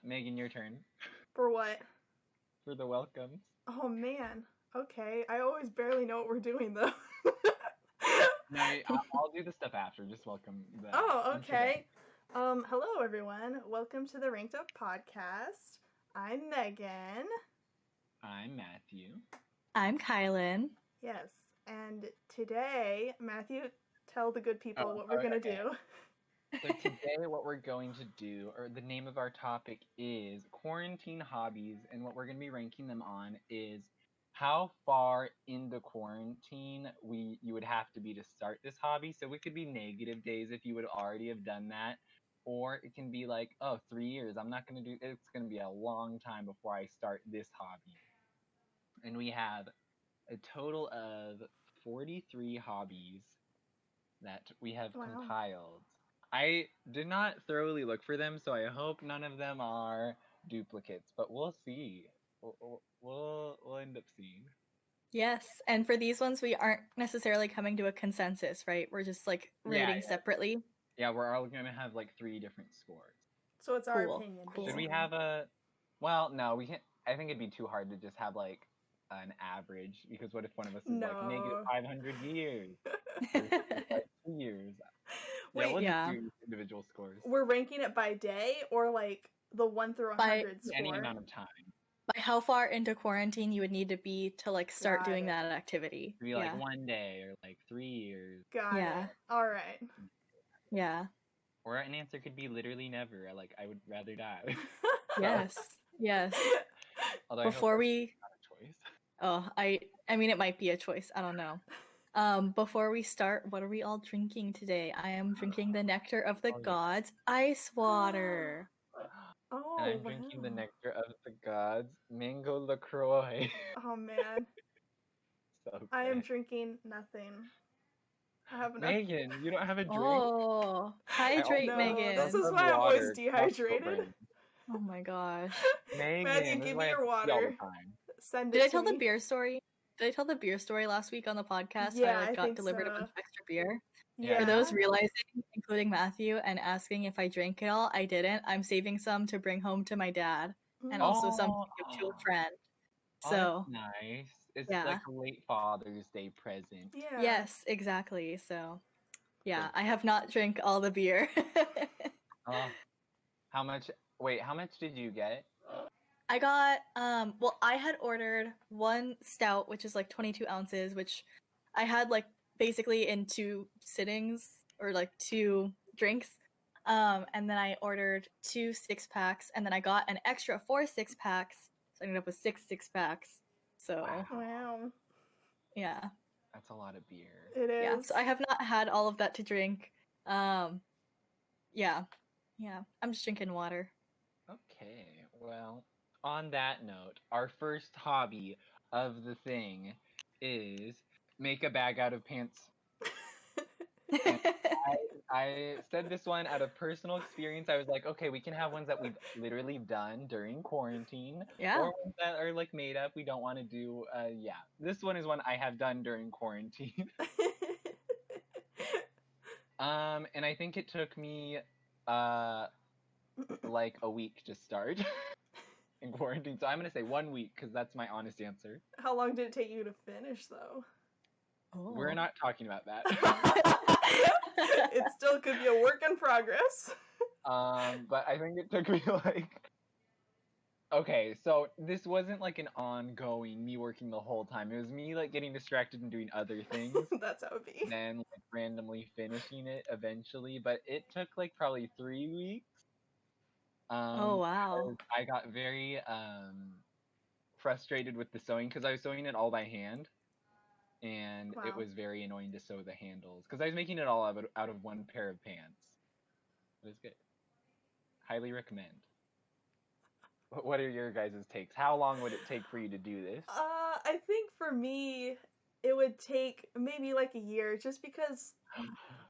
Megan, your turn For what? for the welcomes. Oh man. Okay. I always barely know what we're doing though. No, I'll do the stuff after. Just welcome the Oh, introduction. okay. Hello everyone. Welcome to the Ranked Up Podcast. I'm Megan. I'm Matthew. I'm Kylan. Yes. And today, Matthew, tell the good people what we're gonna do. So today what we're going to do, or the name of our topic is quarantine hobbies, and what we're going to be ranking them on is how far into quarantine you would have to be to start this hobby. So it could be negative days if you would already have done that, or it can be like, oh, 3 years. I'm not going to do it's going to be a long time before I start this hobby. And we have a total of 43 hobbies that we have compiled. I did not thoroughly look for them, so I hope none of them are duplicates, but we'll see. We'll end up seeing. Yes, and for these ones, we aren't necessarily coming to a consensus, right? We're just like rating separately. Yeah, we're all going to have like 3 different scores. So it's our opinion. Cool. Should we have a... Well, no, we can't... I think it'd be too hard to just have like an average, because what if one of us is like negative 500 years? Like 2 years. Wait, we'll just do individual scores. We're ranking it by day or like the 1 through 100 score? Any amount of time. By how far into quarantine you would need to be to like start doing that activity. It'd be like 1 day or like 3 years. Got it. All right. Yeah. Or an answer could be literally never. Like, I would rather die. Yes. Although before we... Not a choice. Oh, I mean, it might be a choice. I don't know. Before we start, what are we all drinking today? I am drinking the Nectar of the Gods ice water. Oh, and I'm drinking the Nectar of the Gods mango LaCroix. Oh man. So good. I am drinking nothing. I have Megan, you don't have a drink? Oh, hydrate, Megan. This is why I'm always dehydrated. Oh my gosh. Megan, Matthew, give me your water. Send it Did I tell the beer story? Did I tell the beer story last week on the podcast? Yeah, I got delivered a bunch of extra beer. Yeah. For those realizing, including Matthew, and asking if I drank it all, I didn't. I'm saving some to bring home to my dad, and also some to give to a friend. So that's nice. It's like a late Father's Day present. Yeah. Yes, exactly. So, yeah, I have not drank all the beer. How much? Wait, how much did you get? I got, well, I had ordered one stout, which is like 22 ounces, which I had like basically in 2 sittings or like 2 drinks. And then I ordered 2 6-packs, and then I got an extra 4 6-packs. So I ended up with 6 6-packs. So, wow. Yeah. That's a lot of beer. It is. Yeah, so I have not had all of that to drink. Yeah. I'm just drinking water. Okay, well, on that note, our first hobby of the thing is make a bag out of pants. I said this one out of personal experience. I was like, okay, we can have ones that we've literally done during quarantine. Yeah. Or ones that are like made up. We don't want to do, This one is one I have done during quarantine. And I think it took me, like a week to start in quarantine. So I'm going to say 1 week, because that's my honest answer. How long did it take you to finish, though? We're not talking about that. It still could be a work in progress. But I think it took me like... Okay, so this wasn't like an ongoing me working the whole time. It was me like getting distracted and doing other things. That's how it be. Then like randomly finishing it eventually. But it took like probably 3 weeks. Oh, wow. I got very frustrated with the sewing, because I was sewing it all by hand. And it was very annoying to sew the handles, because I was making it all out of one pair of pants. It was good. Highly recommend. What are your guys' takes? How long would it take for you to do this? I think for me, it would take maybe like a year, just because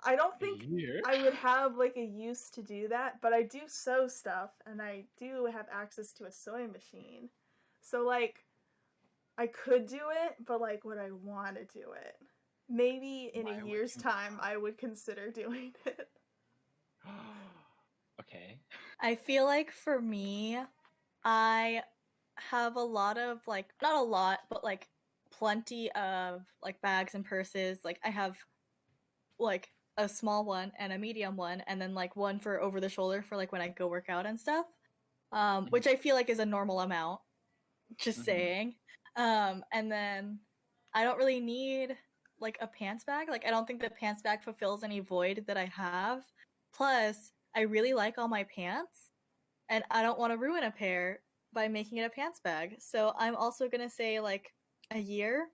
I don't think I would have like a use to do that, but I do sew stuff, and I do have access to a sewing machine. So like, I could do it, but like, would I want to do it? Maybe in a year's time, I would consider doing it. Okay. I feel like for me, I have a lot of like, not a lot, but like plenty of like bags and purses. Like I have like a small one and a medium one, and then like one for over the shoulder for like when I go work out and stuff. Which I feel like is a normal amount. Just saying. And then I don't really need like a pants bag. Like I don't think the pants bag fulfills any void that I have. Plus, I really like all my pants, and I don't want to ruin a pair by making it a pants bag. So I'm also gonna say like a year,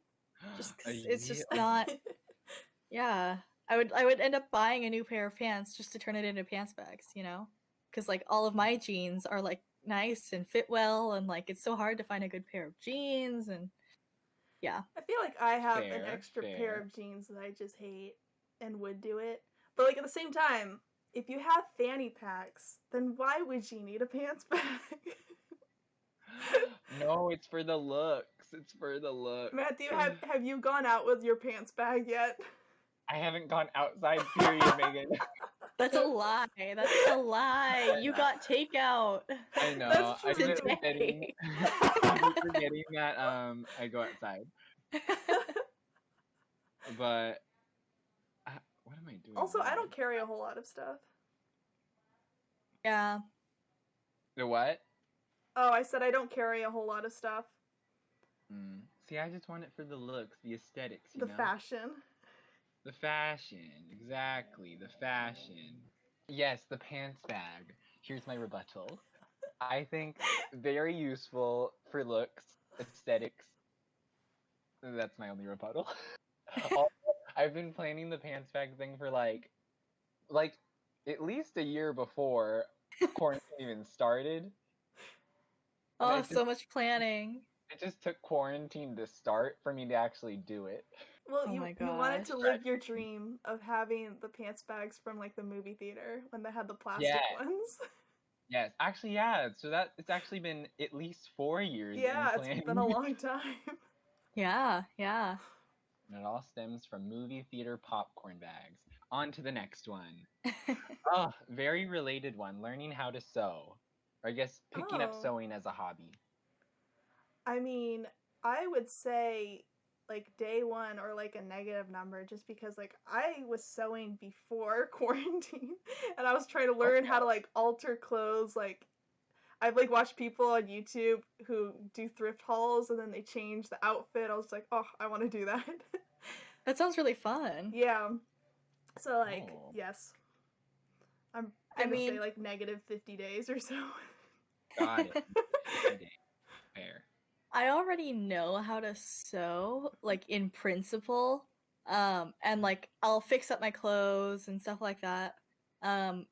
just because it's year? just not. Yeah, I would end up buying a new pair of pants just to turn it into pants bags, you know? Because like all of my jeans are like nice and fit well, and like it's so hard to find a good pair of jeans, and yeah. I feel like I have an Fair, extra pair fair. of jeans that I just hate and would do it. But like at the same time, if you have fanny packs, then why would you need a pants bag? No, it's for the looks. It's for the looks. Matthew, have you gone out with your pants bag yet? I haven't gone outside, period, Megan. That's a lie. That's a lie. You got takeout. I know. That's I true. keep Today. forgetting that I go outside. But what am I doing? Also, I wrong? don't carry a whole lot of stuff. Yeah. The what? Oh, I said I don't carry a whole lot of stuff. See, I just want it for the looks, the aesthetics, you The know? fashion. The fashion, exactly, the fashion. Yes, the pants bag. Here's my rebuttal. I think very useful for looks, aesthetics. That's my only rebuttal. Also, I've been planning the pants bag thing for like at least a year before quarantine even started. Oh, so much planning. It just took quarantine to start for me to actually do it. Well, Oh you my you wanted gosh. to live your dream of having the pants bags from like the movie theater when they had the plastic Yes. ones. Yes, actually, yeah. So that it's actually been at least 4 years Yeah, in it's planning. been a long time. Yeah, yeah. And it all stems from movie theater popcorn bags. On to the next one. Oh, very related one. Learning how to sew. Or I guess picking up Oh. sewing as a hobby. I mean, I would say like day one or like a negative number just because like I was sewing before quarantine and I was trying to learn how to like alter clothes. Like I've like watched people on YouTube who do thrift hauls and then they change the outfit. I was like, oh, I want to do that. That sounds really fun. Yeah. So like, Oh. yes. I'm I gonna say mean, like negative 50 days or so. Got it. 50 days. Fair. I already know how to sew, like in principle. And like I'll fix up my clothes and stuff like that.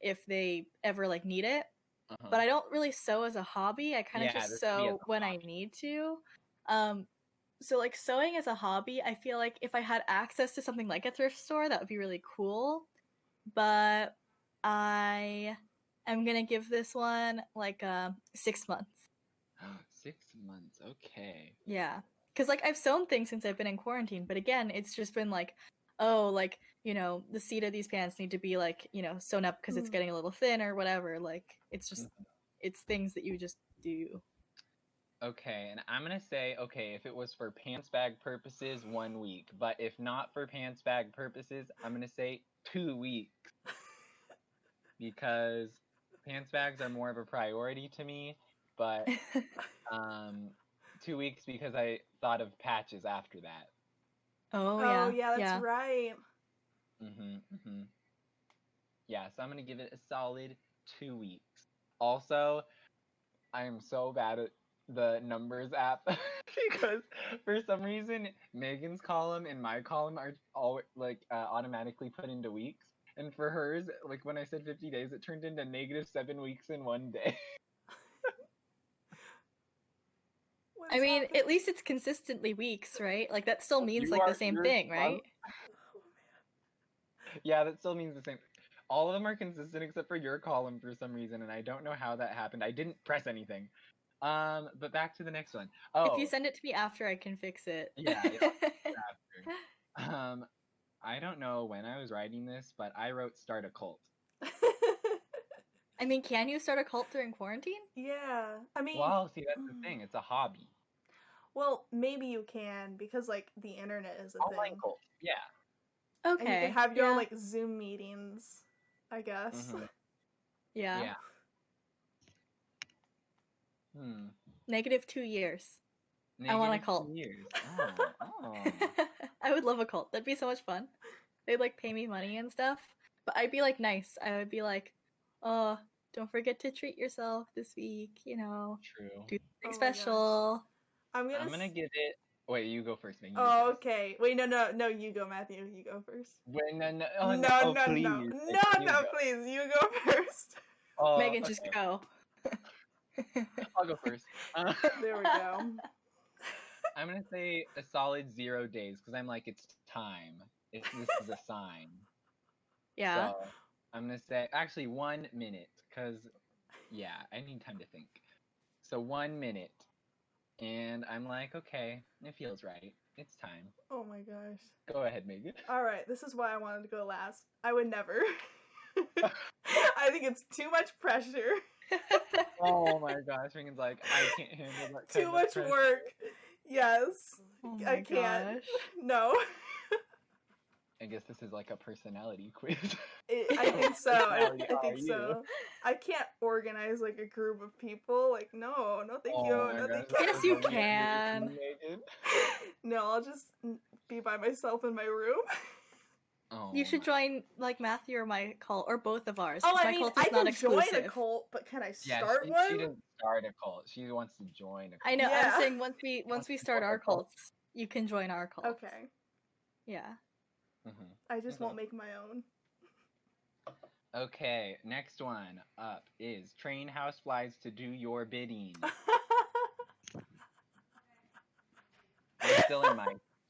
If they ever like need it. Uh-huh. But I don't really sew as a hobby. I kind of Yeah, just this could be as sew a when I hobby. need to. So like sewing as a hobby, I feel like if I had access to something like a thrift store, that would be really cool. But I am gonna give this one like 6 months. 6 months. Okay. Yeah, because like I've sewn things since I've been in quarantine, but again, it's just been like, oh, like you know, the seat of these pants need to be like you know sewn up because it's getting a little thin or whatever. Like it's just it's things that you just do. Okay, and I'm gonna say, okay, if it was for pants bag purposes, 1 week. But if not for pants bag purposes, I'm gonna say 2 weeks. Because pants bags are more of a priority to me. But 2 weeks because I thought of patches after that. Oh Oh, yeah, that's right. Yeah, so I'm gonna give it a solid 2 weeks. Also, I am so bad at the numbers app because for some reason Megan's column and my column are all like automatically put into weeks, and for hers, like when I said 50 days, it turned into -7 weeks in 1 day. I mean, at least it's consistently weeks, right? Like that still means You like the are same your thing, son. right? Yeah, that still means the same. All of them are consistent except for your column for some reason, and I don't know how that happened. I didn't press anything. But back to the next one. Oh, If you send it to me after, I can fix it. yeah, after. I don't know when I was writing this, but I wrote start a cult. I mean, can you start a cult during quarantine? Yeah. I mean, Well, see, that's the thing. It's a hobby. well, maybe you can because like the internet is a Online thing. cult. Yeah. Okay. And you can have your yeah. own like Zoom meetings, I guess. Mm-hmm. Yeah. Yeah. Hmm. -2 years. I want a cult. 2 years. Oh. I would love a cult. That'd be so much fun. They'd like pay me money and stuff. But I'd be like nice. I would be like, oh, don't forget to treat yourself this week, you know. True. Do Oh something my gosh. special. I'm I'm gonna give it. Wait, you go first, Megan. Oh, First. okay. Wait, no, you go, Matthew. You go first. Wait, no, No, oh, no, please. no, Megan, you go. please, you go first. Oh, Megan, okay. just go. I'll go first. There we go. I'm gonna say a solid 0 days because I'm like, it's time. This is a sign. Yeah. So I'm gonna say actually 1 minute because yeah, I need time to think. So 1 minute, and I'm like, okay, it feels right. It's time. Oh my gosh. Go ahead, Megan. Alright, this is why I wanted to go last. I would never. I think it's too much pressure. Oh my gosh, Megan's like, I can't handle that kind Too of much pressure. work. Yes. Oh I my can't. gosh. No. I guess this is like a personality quiz. I think so. I Personality are think you? so. I can't organize like a group of people. Like, no, thank you. Oh my No, gosh, thank that you. Yes, you was amazing, can. Megan. No, I'll just be by myself in my room. Oh You should my- join like Matthew or my cult or both of ours. Oh, 'cause I my mean, cult I is not can join exclusive. a cult, but can I Yeah, start she one? didn't start a cult. She wants to join a cult. I know. Yeah. I'm saying once we to start join our a cult. cults, you can join our cult. Okay. Yeah. Mhm. I just Okay. won't make my own. Okay, next one up is train houseflies to do your bidding. I'm still in my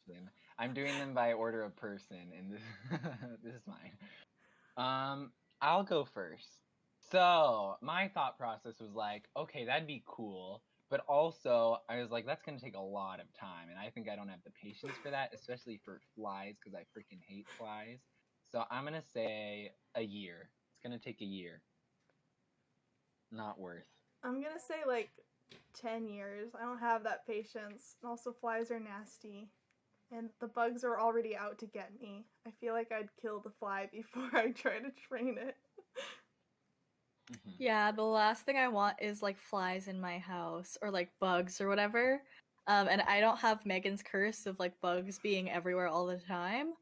section. I'm doing them by order of person, and this is mine. I'll go first. So my thought process was like, okay, that'd be cool, but also I was like, that's gonna take a lot of time, and I think I don't have the patience for that, especially for flies, because I freaking hate flies. So I'm gonna say a year. It's gonna take a year. Not worth. I'm gonna say like 10 years. I don't have that patience. And also, flies are nasty. And the bugs are already out to get me. I feel like I'd kill the fly before I try to train it. Mhm. Yeah, the last thing I want is like flies in my house or like bugs or whatever. And I don't have Megan's curse of like bugs being everywhere all the time.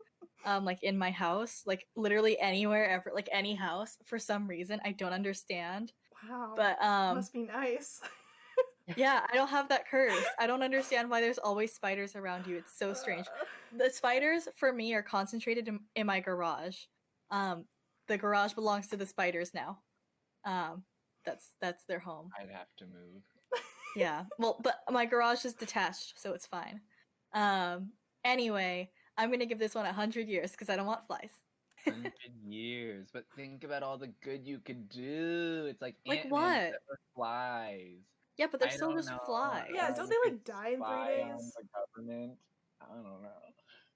Like in my house, like literally anywhere ever, like any house for some reason. I don't understand. Wow. But Must be nice. yeah, I don't have that curse. I don't understand why there's always spiders around you. It's so strange. The spiders for me are concentrated in my garage. The garage belongs to the spiders now. That's their home. I'd have to move. Yeah. Well, but my garage is detached, so it's fine. Anyway, I'm gonna give this one 100 years because I don't want flies. 100 years, but think about all the good you could do. It's like Like Ant-Man what? except for flies. Yeah, but they're I still don't just know. flies. Yeah, don't they You like could die in 3 spy on days? the government. I don't know.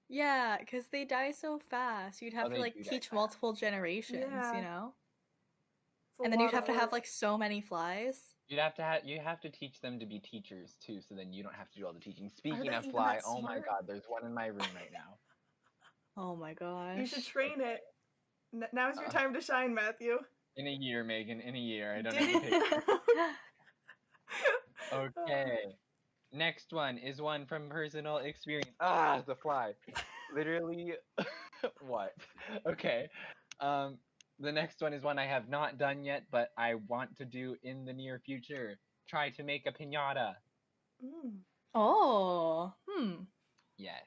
Yeah, because they die so fast. You'd have they to like do die teach fast. multiple generations, Yeah. you know? It's a And then you'd lot have of to have work. like so many flies. You have to teach them to be teachers too, so then you don't have to do all the teaching. Speaking they of even fly, that oh my smart? god, there's one in my room right now. Oh my gosh. You should train it. Now's your Uh, time to shine, Matthew. In a year, Megan. In a year, I don't Did have the it? patience. Okay. Next one is one from personal experience. Ah, the fly. Literally, what? Okay. The next one is one I have not done yet, but I want to do in the near future. Try to make a piñata. Mm. Oh. Yes.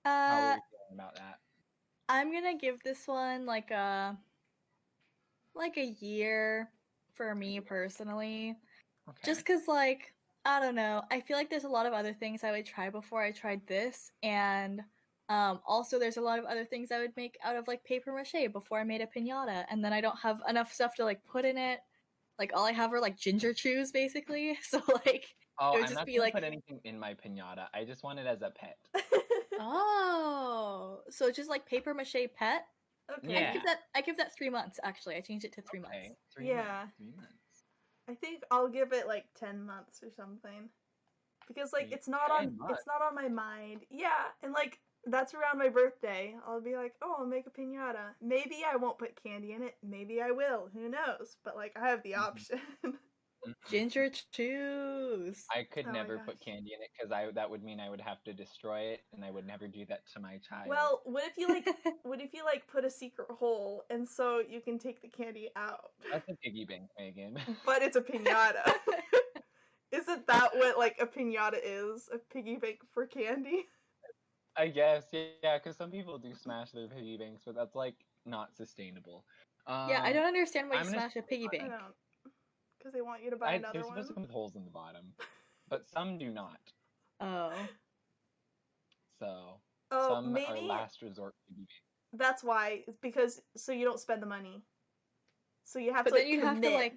How are you feeling about that? I'm gonna give this one like a year for me personally. Okay. Just cause like I don't know, I feel like there's a lot of other things I would try before I tried this, and also there's a lot of other things I would make out of like paper mache before I made a piñata, and then I don't have enough stuff to like put in it. Like all I have are like ginger chews basically, so like Oh, it would I'm just not be gonna like put anything in my piñata. I just want it as a pet. oh, so just like paper mache pet. Okay. Yeah. I give that 3 months. Actually, I changed it to 3 months. Okay, 3 Yeah. months. 3 months. I think I'll give it like 10 months or something. Because like it's not 10 months. on my mind. Yeah, and like that's around my birthday. I'll be like, "Oh, I'll make a piñata." Maybe I won't put candy in it. Maybe I will. Who knows? But like I have the option. Ginger choose. I could Oh my never gosh. put candy in it because that would mean I would have to destroy it, and I would never do that to my child. Well, what if you like put a secret hole and so you can take the candy out? That's a piggy bank, Megan. But it's a piñata. Isn't that what like a piñata is? A piggy bank for candy? I guess, yeah, because some people do smash their piggy banks, but that's like not sustainable. Yeah, I don't understand why you I'm gonna smash a piggy I bank. don't. Because they want you to buy another they're one. supposed to come with holes in the bottom, but some do not. Oh. So Oh, some are maybe last resort piggy banks. that's why. It's because so you don't spend the money. So you have But to like then you commit. have to like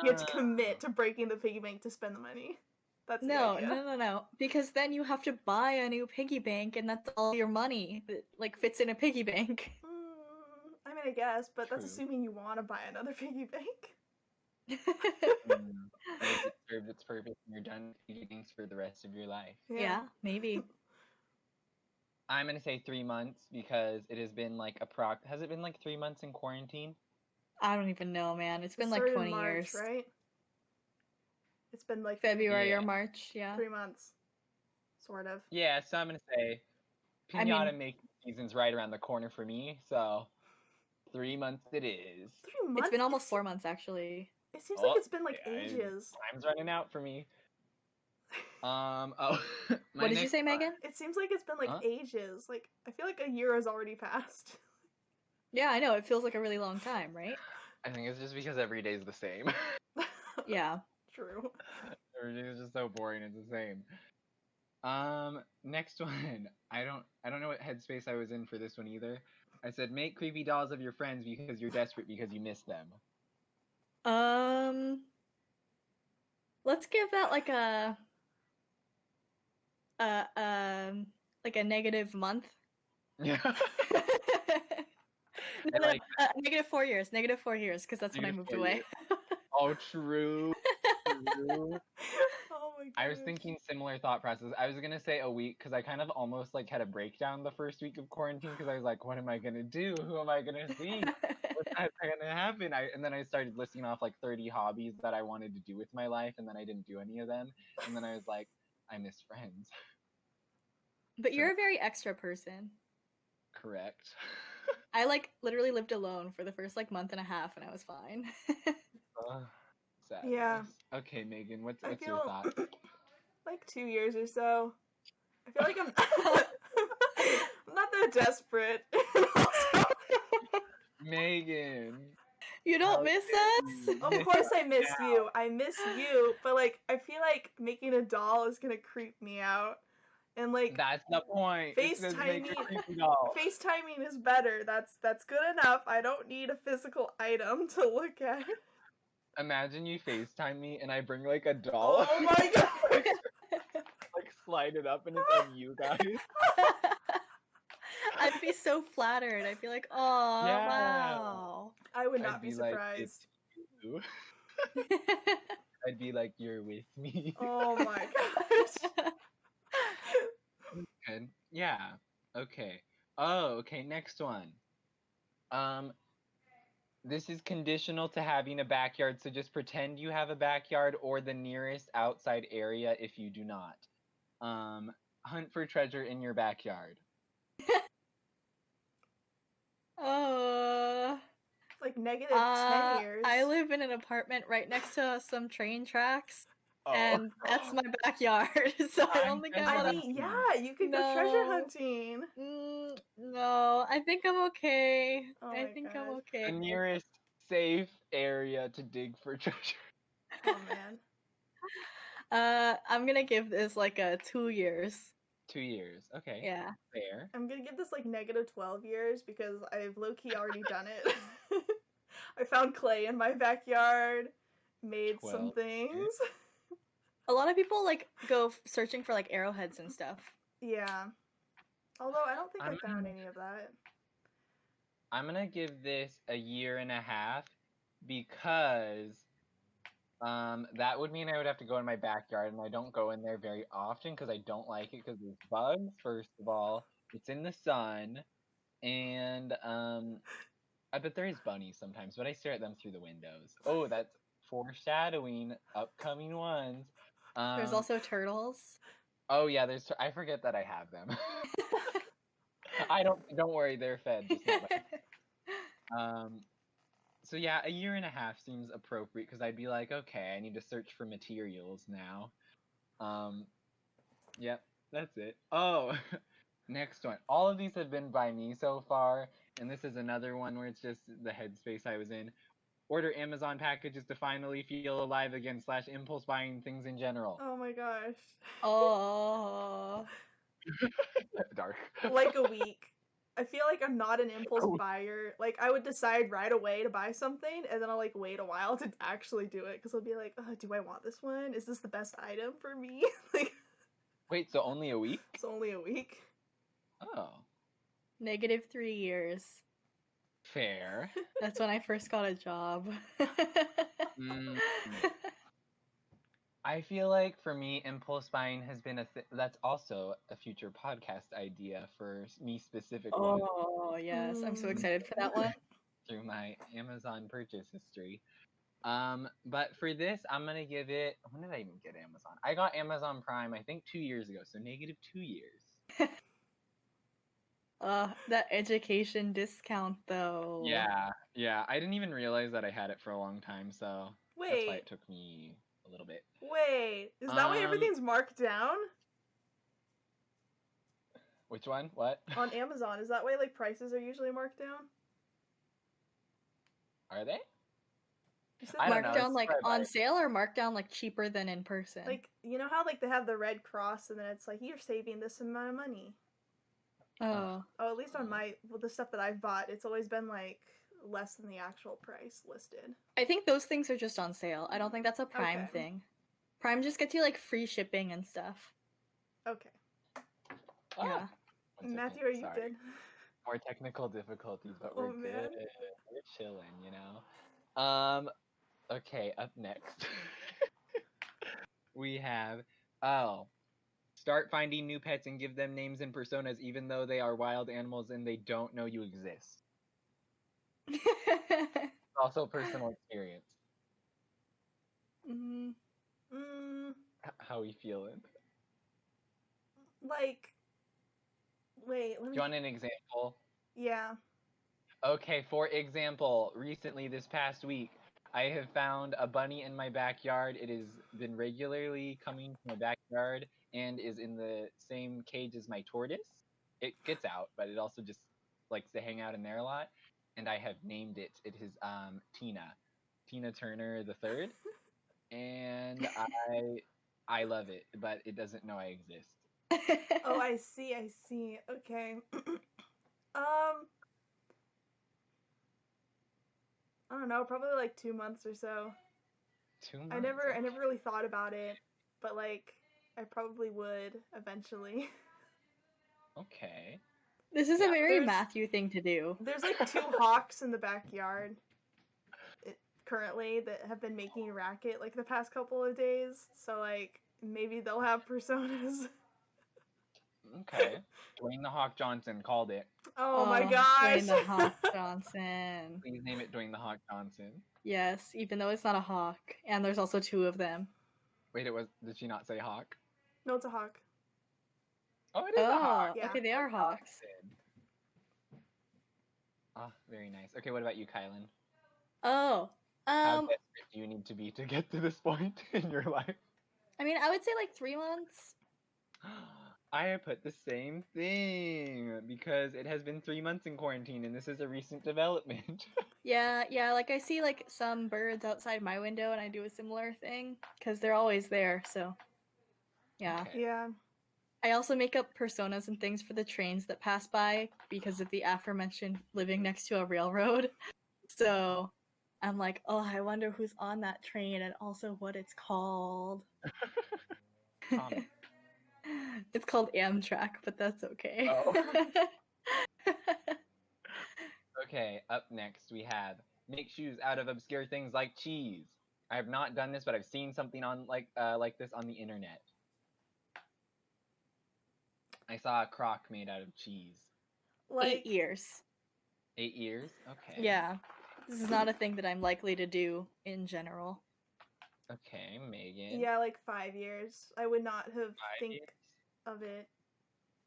You have to commit to breaking the piggy bank to spend the money. That's the no, idea. no. Because then you have to buy a new piggy bank, and that's all your money that like fits in a piggy bank. I mean, I guess, but that's True. assuming you want to buy another piggy bank. Maybe it served its purpose and you're done with piggy banks for the rest of your life. Yeah, maybe. I'm gonna say 3 months because it has been like has it been like 3 months in quarantine? I don't even know, man. It's It been like started 20 in March, years. right? It's been like February Yeah. or March, yeah. 3 months, sort of. Yeah, so I'm gonna say I pinata mean- making season's right around the corner for me, so 3 months it is. 3 months. It's been almost 4 months, actually. It seems like it's been like yeah, ages. Time's running out for me. Oh, What did you say, Megan? It seems like it's been like Huh? ages. Like I feel like a year has already passed. Yeah, I know. It feels like a really long time, right? I think it's just because every day is the same. Yeah. True. Every day is just so boring. It's the same. Next one. I don't know what headspace I was in for this one either. I said make creepy dolls of your friends because you're desperate because you miss them. Let's give that like a negative month. Yeah. No, like negative 4 years. Negative 4 years, because that's when I Negative moved 4 away. years. Oh, true. True. Oh my god. I was thinking similar thought process. I was gonna say a week because I kind of almost like had a breakdown the first week of quarantine because I was like, what am I gonna do? Who am I gonna see? What's gonna happen? And then I started listing off like 30 hobbies that I wanted to do with my life, and then I didn't do any of them. And then I was like, I miss friends. But you're a very extra person. Correct. I like literally lived alone for the first like month and a half, and I was fine. Sadness. Yeah. Okay, Megan, what's I your feel thought? like 2 years or so. I feel like I'm not that desperate. Megan. You don't How miss dare us? you. Of course I miss you. I miss you, but like I feel like making a doll is gonna creep me out. And like That's the point. It's just make a creepy doll. FaceTiming is better. That's good enough. I don't need a physical item to look at. Imagine you FaceTime me and I bring like a doll. Oh my god. like slide it up and it's on you guys. I'd be so flattered. I'd be like, oh, Yeah. wow. I would I'd not be like, surprised. it's you. I'd be like, you're with me. Oh my gosh. Good. Yeah. Okay. Oh, okay. Next one. This is conditional to having a backyard, so just pretend you have a backyard or the nearest outside area if you do not. Hunt for treasure in your backyard. Like negative 10 years. I live in an apartment right next to some train tracks, Oh. and that's my backyard. So I don't think I I want mean, yeah, you could go treasure No. hunting. No, I think I'm okay. Oh I my think gosh. I'm okay. The nearest safe area to dig for treasure. Oh man. I'm gonna give this like a 2 years. 2 years. Okay. Yeah. Fair. I'm gonna give this like negative 12 years because I've low-key already done it. I found clay in my backyard, made some 12 things. A lot of people like go searching for like arrowheads and stuff. Yeah. Although I don't think I I'm found gonna- any of that. I'm gonna give this a year and a half because that would mean I would have to go in my backyard, and I don't go in there very often because I don't like it because there's bugs. First of all, it's in the sun, and I bet there is bunnies sometimes, but I stare at them through the windows. Oh, that's foreshadowing upcoming ones. There's also turtles. Oh yeah, I forget that I have them. Don't worry, they're fed. Just not by So yeah, a year and a half seems appropriate because I'd be like, okay, I need to search for materials now. Yep, that's it. Oh, next one. All of these have been by me so far, and this is another one where it's just the headspace I was in. Order Amazon packages to finally feel alive again / impulse buying things in general. Oh my gosh. Oh. Dark. Like a week. I feel like I'm not an impulse buyer. Like, I would decide right away to buy something, and then I'll, like, wait a while to actually do it, because I'll be like, do I want this one? Is this the best item for me? Like, Wait, so only a week? it's only a week. Oh. -3 years. Fair. That's when I first got a job. I feel like for me, impulse buying has been that's also a future podcast idea for me specifically. Oh, yes. I'm so excited for that one. Through my Amazon purchase history. But for this, I'm going to give it, when did I even get Amazon? I got Amazon Prime, I think 2 years ago, so -2 years. That education discount, though. Yeah. I didn't even realize that I had it for a long time, so that's why it took me a little bit. Wait, is that why everything's marked down? Which one? What? On Amazon, is that why, like, prices are usually marked down? Are they? Marked down, like, on sale, or marked down, like, cheaper than in person? Like, you know how, like, they have the red cross, and then it's like, you're saving this amount of money. Oh. Oh, at least on the stuff that I've bought, it's always been, like, less than the actual price listed. I think those things are just on sale. I don't think that's a Prime thing. Prime just gets you, like, free shipping and stuff. Okay. Yeah. Matthew, are you good? More technical difficulties, but we're good. We're chilling, you know? Okay, up next. We have, start finding new pets and give them names and personas even though they are wild animals and they don't know you exist. Also personal experience. How are we feeling? Like, wait, Do you want an example? Yeah. Okay, for example, recently this past week, I have found a bunny in my backyard. It has been regularly coming to my backyard and is in the same cage as my tortoise. It gets out, but it also just likes to hang out in there a lot. And I have named it. It is Tina Turner the Third, and I love it, but it doesn't know I exist. Oh, I see. Okay. I don't know, probably like 2 months or so. 2 months. I never really thought about it, but like I probably would eventually. Okay. This is a very Matthew thing to do. There's like 2 hawks in the backyard currently that have been making a racket like the past couple of days. So like maybe they'll have personas. Okay. Dwayne the Hawk Johnson called it. Oh my gosh. Dwayne the Hawk Johnson. Please name it Dwayne the Hawk Johnson. Yes, even though it's not a hawk. And there's also 2 of them. Wait, did she not say hawk? No, it's a hawk. Oh, it is a hawk. Yeah. Okay, they are hawks. Ah, very nice. Okay, what about you, Kylan? Oh, how desperate do you need to be to get to this point in your life? I mean, I would say like 3 months. I put the same thing because it has been 3 months in quarantine and this is a recent development. Yeah, like I see like some birds outside my window and I do a similar thing because they're always there, so yeah. Okay. Yeah. I also make up personas and things for the trains that pass by because of the aforementioned living next to a railroad. So I'm like, oh, I wonder who's on that train and also what it's called. It's called Amtrak, but that's okay. Oh. Okay, up next we have make shoes out of obscure things like cheese. I have not done this, but I've seen something on like this on the internet. I saw a crock made out of cheese. Like 8 years. 8 years? Okay. Yeah. This is not a thing that I'm likely to do in general. Okay, Megan. Yeah, like 5 years. I would not have 5 think years? of it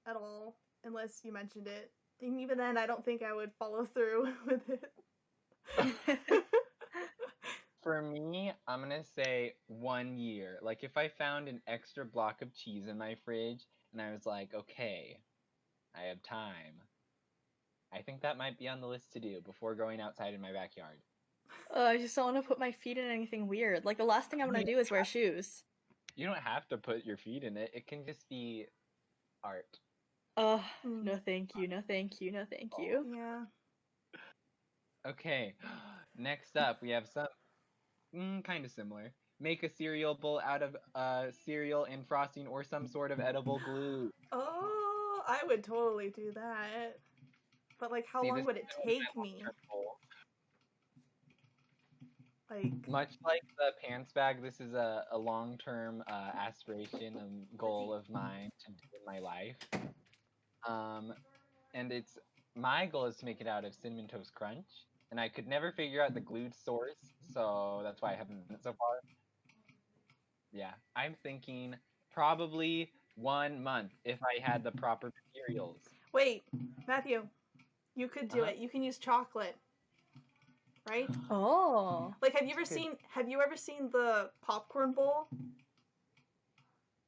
at all unless you mentioned it. And even then, I don't think I would follow through with it. For me, I'm gonna say 1 year. Like if I found an extra block of cheese in my fridge and I was like, okay, I have time. I think that might be on the list to do before going outside in my backyard. I just don't want to put my feet in anything weird. Like, the last thing I want to do is wear shoes. You don't have to put your feet in it. It can just be art. No thank you, no thank you, no thank you. Yeah. Okay, next up we have some kind of similar. Make a cereal bowl out of cereal and frosting or some sort of edible glue. Oh, I would totally do that. But like, how See, long this would is it gonna be take my me? long-term goal. Like, Much like the pants bag, this is a long-term aspiration and goal of mine to do in my life. And it's my goal is to make it out of Cinnamon Toast Crunch, and I could never figure out the glued source, so that's why I haven't done it so far. Yeah, I'm thinking probably 1 month if I had the proper materials. wait, Matthew, you could do it. You can use chocolate, right? Oh. Like, have you ever seen the popcorn bowl?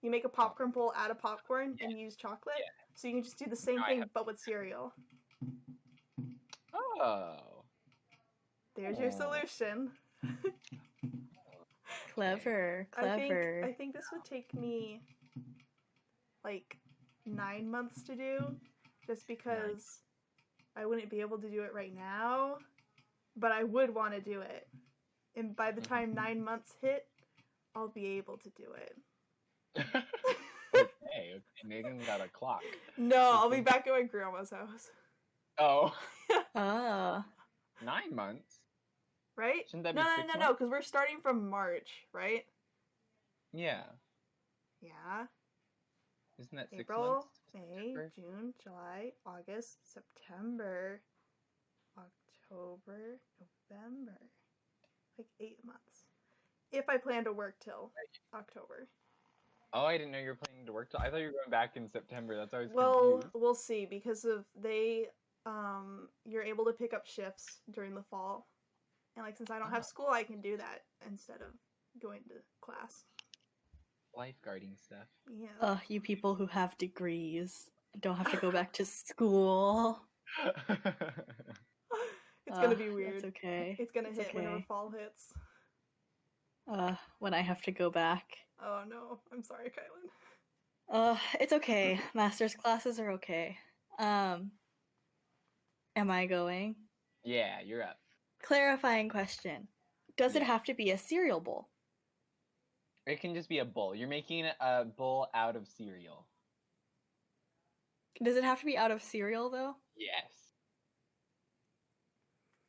You make a popcorn bowl out of popcorn and use chocolate. Yeah. So you can just do the same thing but with cereal. Oh. There's your solution. Clever, clever. I think this would take me like 9 months to do, just because I wouldn't be able to do it right now, but I would want to do it. And by the time 9 months hit, I'll be able to do it. Okay, Megan got a clock. No, I'll be back at my grandma's house. Oh. 9 months? Right? Shouldn't that be 6 months? No, because we're starting from March, right? Yeah. Yeah. Isn't that 6 April, months? May, June, July, August, September, October, November. Like 8 months. If I plan to work till October. Oh, I didn't know you were planning to work till. I thought you were going back in September. That's always Well, confused. we'll see because of you're able to pick up shifts during the fall. And like since I don't have school, I can do that instead of going to class. Lifeguarding stuff. Yeah. You people who have degrees don't have to go back to school. It's gonna be weird. It's okay. It's gonna hit whenever fall hits. When I have to go back. Oh no, I'm sorry, Kylan. It's okay. Master's classes are okay. Am I going? Yeah, you're up. Clarifying question. Does it have to be a cereal bowl? It can just be a bowl. You're making a bowl out of cereal. Does it have to be out of cereal, though? Yes.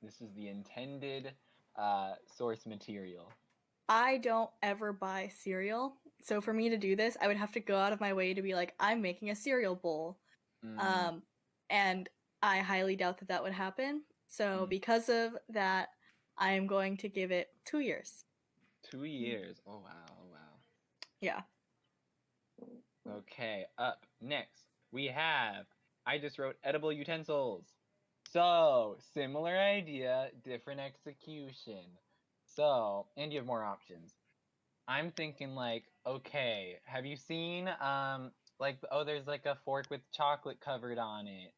This is the intended source material. I don't ever buy cereal. So for me to do this, I would have to go out of my way to be like, I'm making a cereal bowl. And I highly doubt that that would happen. So because of that, I am going to give it 2 years. 2 years. Oh, wow. Oh, wow. Yeah. Okay, up next, we have, I just wrote edible utensils. So, similar idea, different execution. So, and you have more options. I'm thinking like, okay, have you seen, there's like a fork with chocolate covered on it.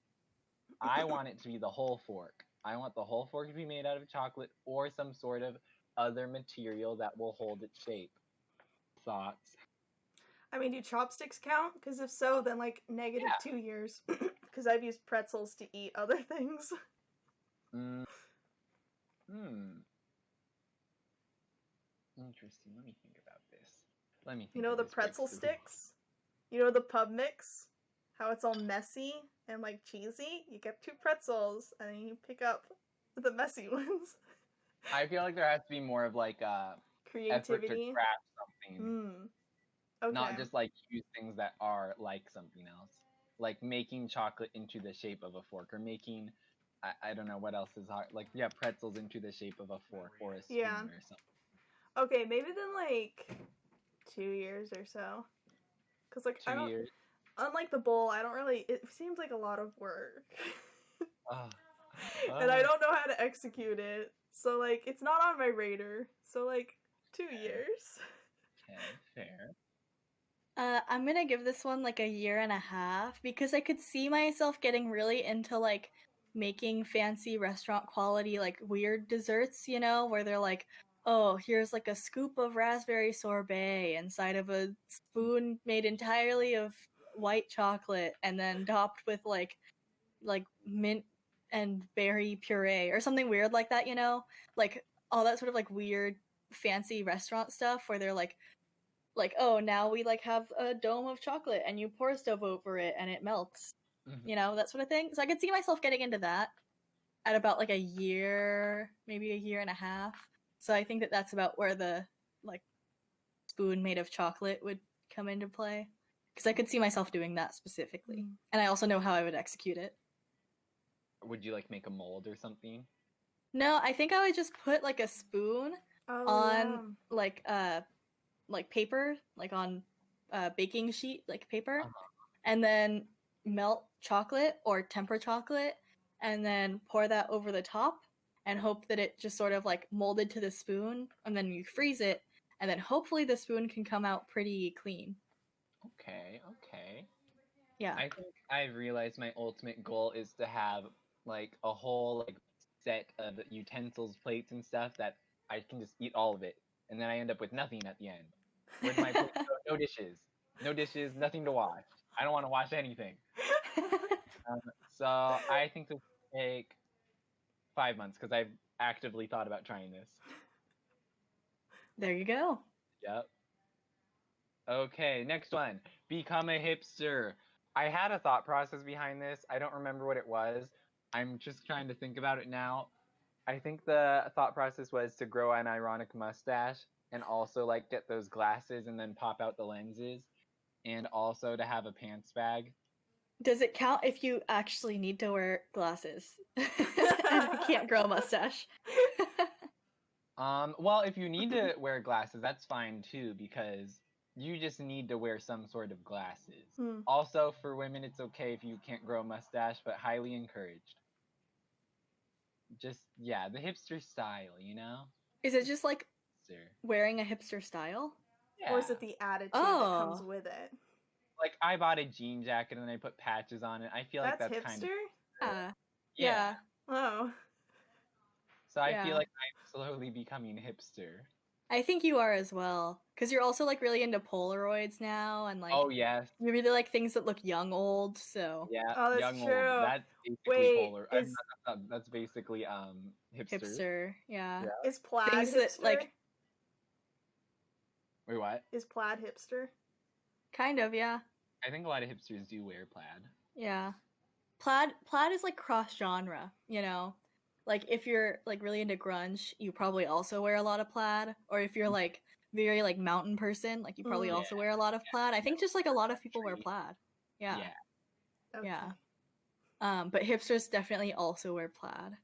I want it to be the whole fork. I want the whole fork to be made out of chocolate or some sort of other material that will hold its shape. Thoughts? I mean, do chopsticks count? Because if so, then like negative 2 years. Because I've used pretzels to eat other things. Interesting. Let me think about this. You know the pretzel sticks? You know the pub mix? how it's all messy and like cheesy, you get 2 pretzels and then you pick up the messy ones. I feel like there has to be more of like a effort to Creativity. craft something, Okay. not just like use things that are like something else. Like making chocolate into the shape of a fork, or making, I don't know what else is hard. Like pretzels into the shape of a fork or a spoon or something. Okay, maybe then like 2 years or so. Cause like 2 years. unlike the bowl, I don't really. It seems like a lot of work. Oh. And I don't know how to execute it. So like it's not on my radar. So like 2 years. Okay, fair. I'm gonna give this one like a year and a half because I could see myself getting really into like making fancy restaurant quality like weird desserts, you know, where they're like, oh, here's like a scoop of raspberry sorbet inside of a spoon made entirely of white chocolate and then topped with like mint and berry puree or something weird like that, you know? Like all that sort of like weird fancy restaurant stuff where they're like, oh, now we like have a dome of chocolate and you pour stuff over it and it melts, you know, that sort of thing. So I could see myself getting into that at about like a year, maybe a year and a half. So I think that that's about where the like spoon made of chocolate would come into play because I could see myself doing that specifically, and I also know how I would execute it. Would you like make a mold or something? No, I think I would just put like a spoon on like paper, like on baking sheet like paper, and then melt chocolate or temper chocolate and then pour that over the top and hope that it just sort of like molded to the spoon, and then you freeze it and then hopefully the spoon can come out pretty clean. Okay. Yeah. I think I've realized my ultimate goal is to have like a whole like set of utensils, plates, and stuff that I can just eat all of it, and then I end up with nothing at the end. Where's my plate? No dishes. No dishes, nothing to wash. I don't want to wash anything. So I think this will take 5 months because I've actively thought about trying this. There you go. Yep. Okay, next one. Become a hipster. I had a thought process behind this. I don't remember what it was. I'm just trying to think about it now. I think the thought process was to grow an ironic mustache and also like get those glasses and then pop out the lenses, and also to have a pants bag. Does it count if you actually need to wear glasses and can't grow a mustache? Well, if you need to wear glasses, that's fine too, because you just need to wear some sort of glasses. Also, for women, it's okay if you can't grow a mustache, but highly encouraged. Just, yeah, the hipster style, you know? Is it just like wearing a hipster style? Yeah. Or is it the attitude that comes with it? Like, I bought a jean jacket and I put patches on it. I feel like that's hipster? kind of... Yeah. Oh. So I feel like I'm slowly becoming hipster. I think you are as well, because you're also like really into Polaroids now, and like yes, you really like things that look young old. So yeah, that's young true. Old. That's basically polar. That's basically hipster. Yeah. Is plaid things hipster? That, like, wait, what? Is plaid hipster? Kind of, yeah. I think a lot of hipsters do wear plaid. Yeah, plaid is like cross genre, you know. Like if you're like really into grunge, you probably also wear a lot of plaid, or if you're like very like mountain person, like you probably also wear a lot of plaid. I think just like a lot of people wear plaid. Yeah. Okay. Yeah. But hipsters definitely also wear plaid.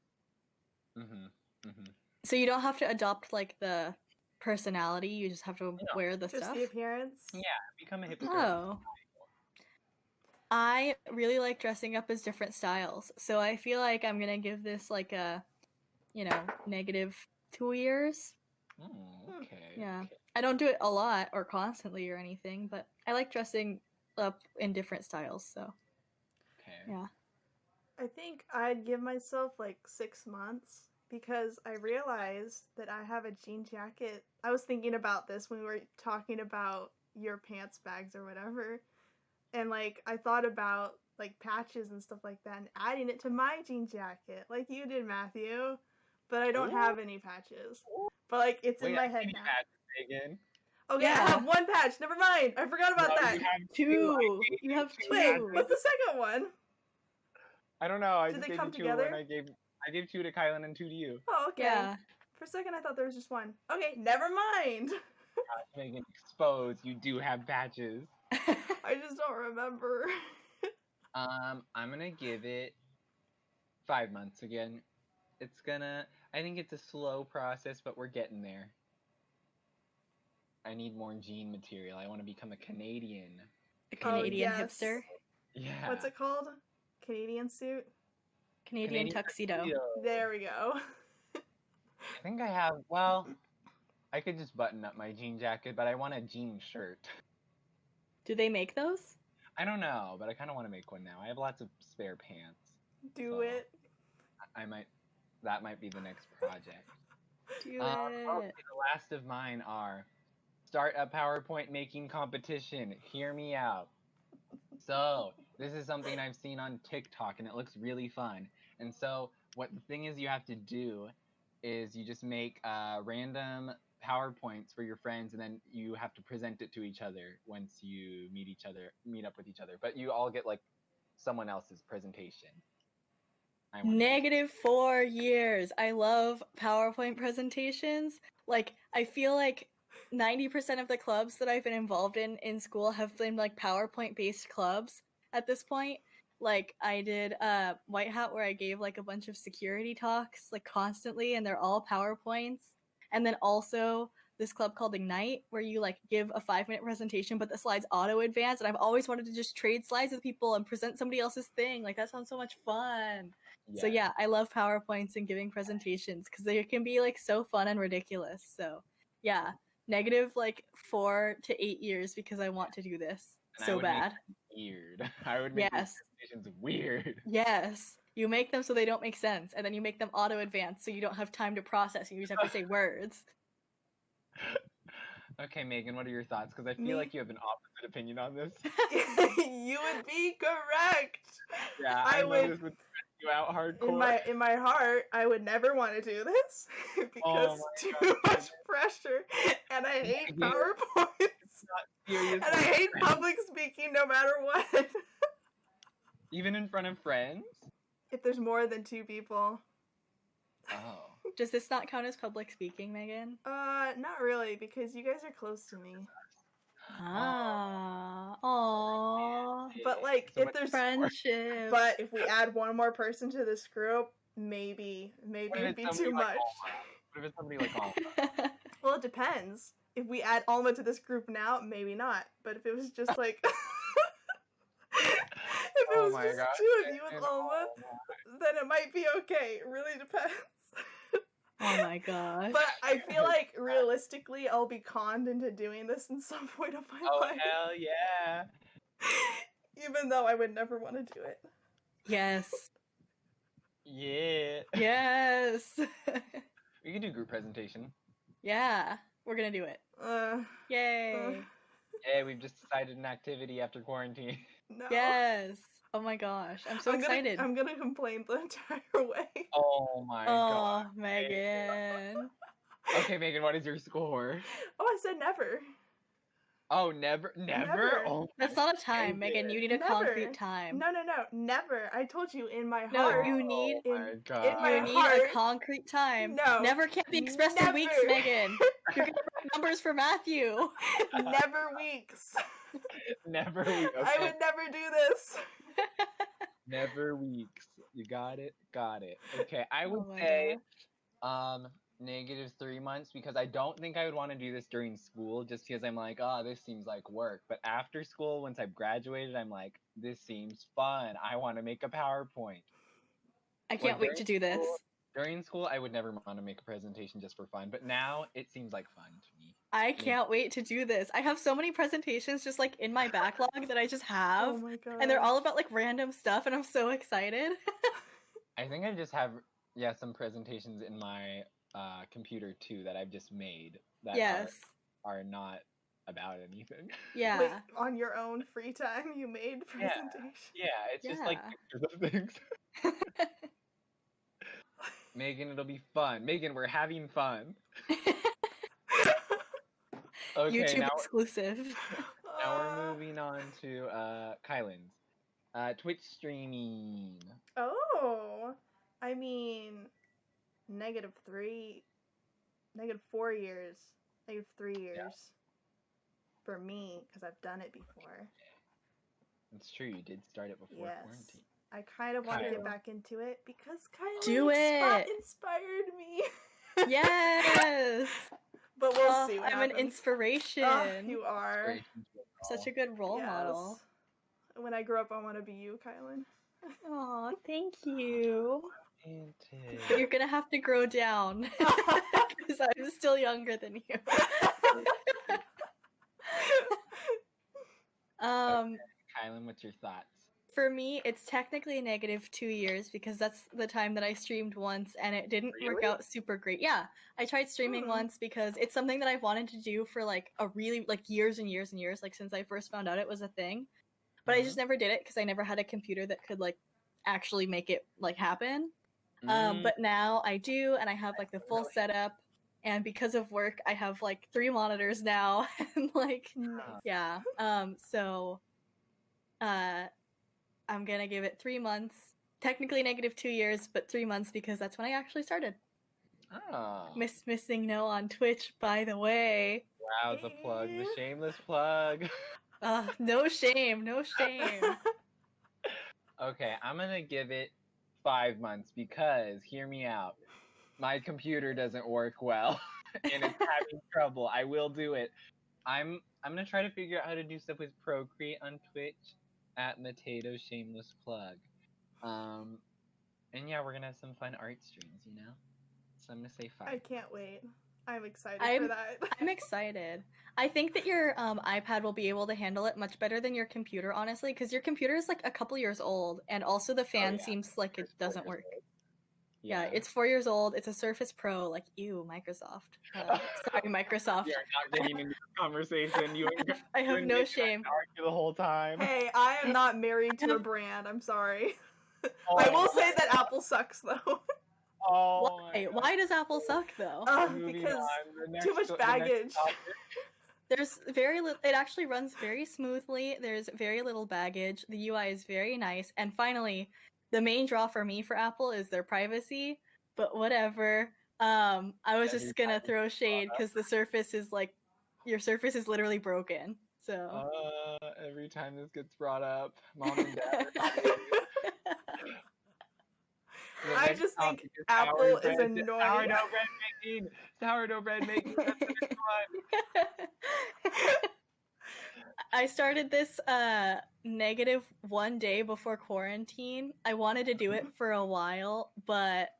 So you don't have to adopt like the personality, you just have to wear the stuff. Just the appearance. Yeah, become a hipster. Oh. I really like dressing up as different styles, so I feel like I'm gonna give this like a, -2 years. Okay. Yeah. Okay. I don't do it a lot or constantly or anything, but I like dressing up in different styles, so. Okay. Yeah. I think I'd give myself like 6 months because I realized that I have a jean jacket. I was thinking about this when we were talking about your pants bags or whatever. And like I thought about like patches and stuff like that and adding it to my jean jacket like you did, Matthew. But I don't have any patches. But like it's in my head now. Again? Okay, Yeah. I have one patch. Never mind. I forgot about that. You have Two. You have two. Wait, what's the second one? I don't know. I Did just they gave come you two, and together? I gave 2 to Kylan and 2 to you. Oh, okay. Yeah. For a second, I thought there was just one. Okay, never mind. Megan, exposed. You do have patches. I just don't remember. I'm gonna give it 5 months again. I think it's a slow process, but we're getting there. I need more gene material. I want to become a Canadian. A Canadian yes. hipster. Yeah. What's it called? Canadian suit? Canadian tuxedo. There we go. I think I have, well, I could just button up my jean jacket, but I want a jean shirt. Do they make those? I don't know, but I kind of want to make one now. I have lots of spare pants. Do it. That might be the next project. Do it. Okay, the last of mine are start a PowerPoint making competition. Hear me out. So, this is something I've seen on TikTok and it looks really fun. And so, what the thing is you have to do is you just make random PowerPoints for your friends and then you have to present it to each other once you meet up with each other. But you all get like someone else's presentation. -4 years. I love PowerPoint presentations. Like, I feel like 90% of the clubs that I've been involved in school have been like PowerPoint based clubs at this point. Like, I did White Hat where I gave like a bunch of security talks like constantly, and they're all PowerPoints. And then also this club called Ignite where you like give a 5-minute presentation, but the slides auto advance. And I've always wanted to just trade slides with people and present somebody else's thing. Like, that sounds so much fun. Yes. So yeah, I love PowerPoints and giving presentations because they can be like so fun and ridiculous. So yeah, -4 to 8 years because I want to do this And so bad. Weird. I would make these presentations weird. Yes. You make them so they don't make sense, and then you make them auto advance so you don't have time to process. You just have to say words. Okay, Megan, what are your thoughts? Because I feel like you have an opposite opinion on this. You would be correct. Yeah, I know this would stress you out hardcore. In my heart, I would never want to do this because too much pressure, and I hate PowerPoints, and I hate public speaking no matter what. Even in front of friends? If there's more than 2 people. Oh. Does this not count as public speaking, Megan? Not really, because you guys are close to me. Aww. But like, So if there's friendship. But if we add one more person to this group, maybe it'd be too much. What if it's somebody like Alma? Well, it depends. If we add Alma to this group now, maybe not. But if it was just like, if it was just 2 of you and Alma, then it might be okay. It really depends. Oh my gosh. But I feel like realistically, I'll be conned into doing this in some point of my life. Oh hell yeah! Even though I would never want to do it. Yes. Yeah. Yes. We can do group presentation. Yeah, we're gonna do it. Yay. Hey, we've just decided an activity after quarantine. No. Yes. Oh my gosh, I'm so excited. I'm gonna complain the entire way. Oh my god. Oh, Megan. Okay, Megan, what is your score? Oh, I said never. Oh, never? Oh, that's not a time, Megan. You need a concrete time. No, never. I told you in my No, heart. you need in my you need heart, a concrete time. No, never can't be expressed in weeks, Megan. You're gonna write numbers for Matthew. Never weeks. Never weeks. Okay. I would never do this. Never weeks. You got it. Okay, I would say -3 months because I don't think I would want to do this during school just because I'm like, oh, this seems like work. But after school, once I've graduated, I'm like, this seems fun. I want to make a PowerPoint. I can't wait to do this. During school, I would never want to make a presentation just for fun, but now it seems like fun to me. I can't wait to do this. I have so many presentations just like in my backlog that I just have. Oh my god. And they're all about like random stuff and I'm so excited. I think I just have some presentations in my computer too that I've just made that are not about anything. Yeah. Wait, on your own free time you made presentation. Yeah, it's just like pictures of things. Megan, it'll be fun. Megan, we're having fun. Okay, YouTube now exclusive. we're moving on to Kylan's. Twitch streaming. Oh, I mean, -3, -4 years, -3 years for me because I've done it before. It's true, you did start it before Yes. quarantine. I kind of want to Kylan. get back into it because Do Kylan's spot it. inspired me. Yes. But we'll see what I'm happens. an inspiration. You are. Inspiration's good Such a call. good role model. When I grow up, I want to be you, Kylan. Aw, thank you. Romantic. But you're gonna have to grow down because I'm still younger than you. Kylan, what's your thoughts? For me, it's technically -2 years because that's the time that I streamed once and it didn't work Really? out super great. Yeah, I tried streaming once because it's something that I've wanted to do for like a really like years and years and years, like since I first found out it was a thing. But I just never did it because I never had a computer that could like actually make it like happen. But now I do, and I have like the full setup. And because of work, I have like 3 monitors now, and like yeah. So, I'm gonna give it 3 months. Technically -2 years, but 3 months because that's when I actually started. Oh. Missing no on Twitch, by the way. Wow, the plug, the shameless plug. No shame, no shame. Okay, I'm gonna give it 5 months because, hear me out, my computer doesn't work well and it's having trouble. I will do it. I'm gonna try to figure out how to do stuff with Procreate on Twitch at Matado Shameless Plug. And yeah, we're gonna have some fun art streams, you know? So I'm gonna say 5. I can't wait. I'm excited I'm- for that. I'm excited. I think that your iPad will be able to handle it much better than your computer, honestly, because your computer is like a couple years old, and also the fan yeah. seems like it It's 4 doesn't years work. old. Yeah, it's 4 years old. It's a Surface Pro. Like, ew, Microsoft. Sorry, Microsoft. We are not getting into this conversation. I have no shame. Argue the whole time. Hey, I am not married to a brand. I'm sorry. Oh, I will say that Apple sucks though. Oh, Why does Apple suck though? Because too much baggage. There's very little. It actually runs very smoothly. There's very little baggage. The UI is very nice. And finally, the main draw for me for Apple is their privacy. But whatever. I was just gonna throw shade because the Surface is like, your Surface is literally broken. So. Every time this gets brought up, Mom and Dad. I just think Apple is annoying. Sourdough bread making. That's the next one. I started this -1 day before quarantine. I wanted to do it for a while, but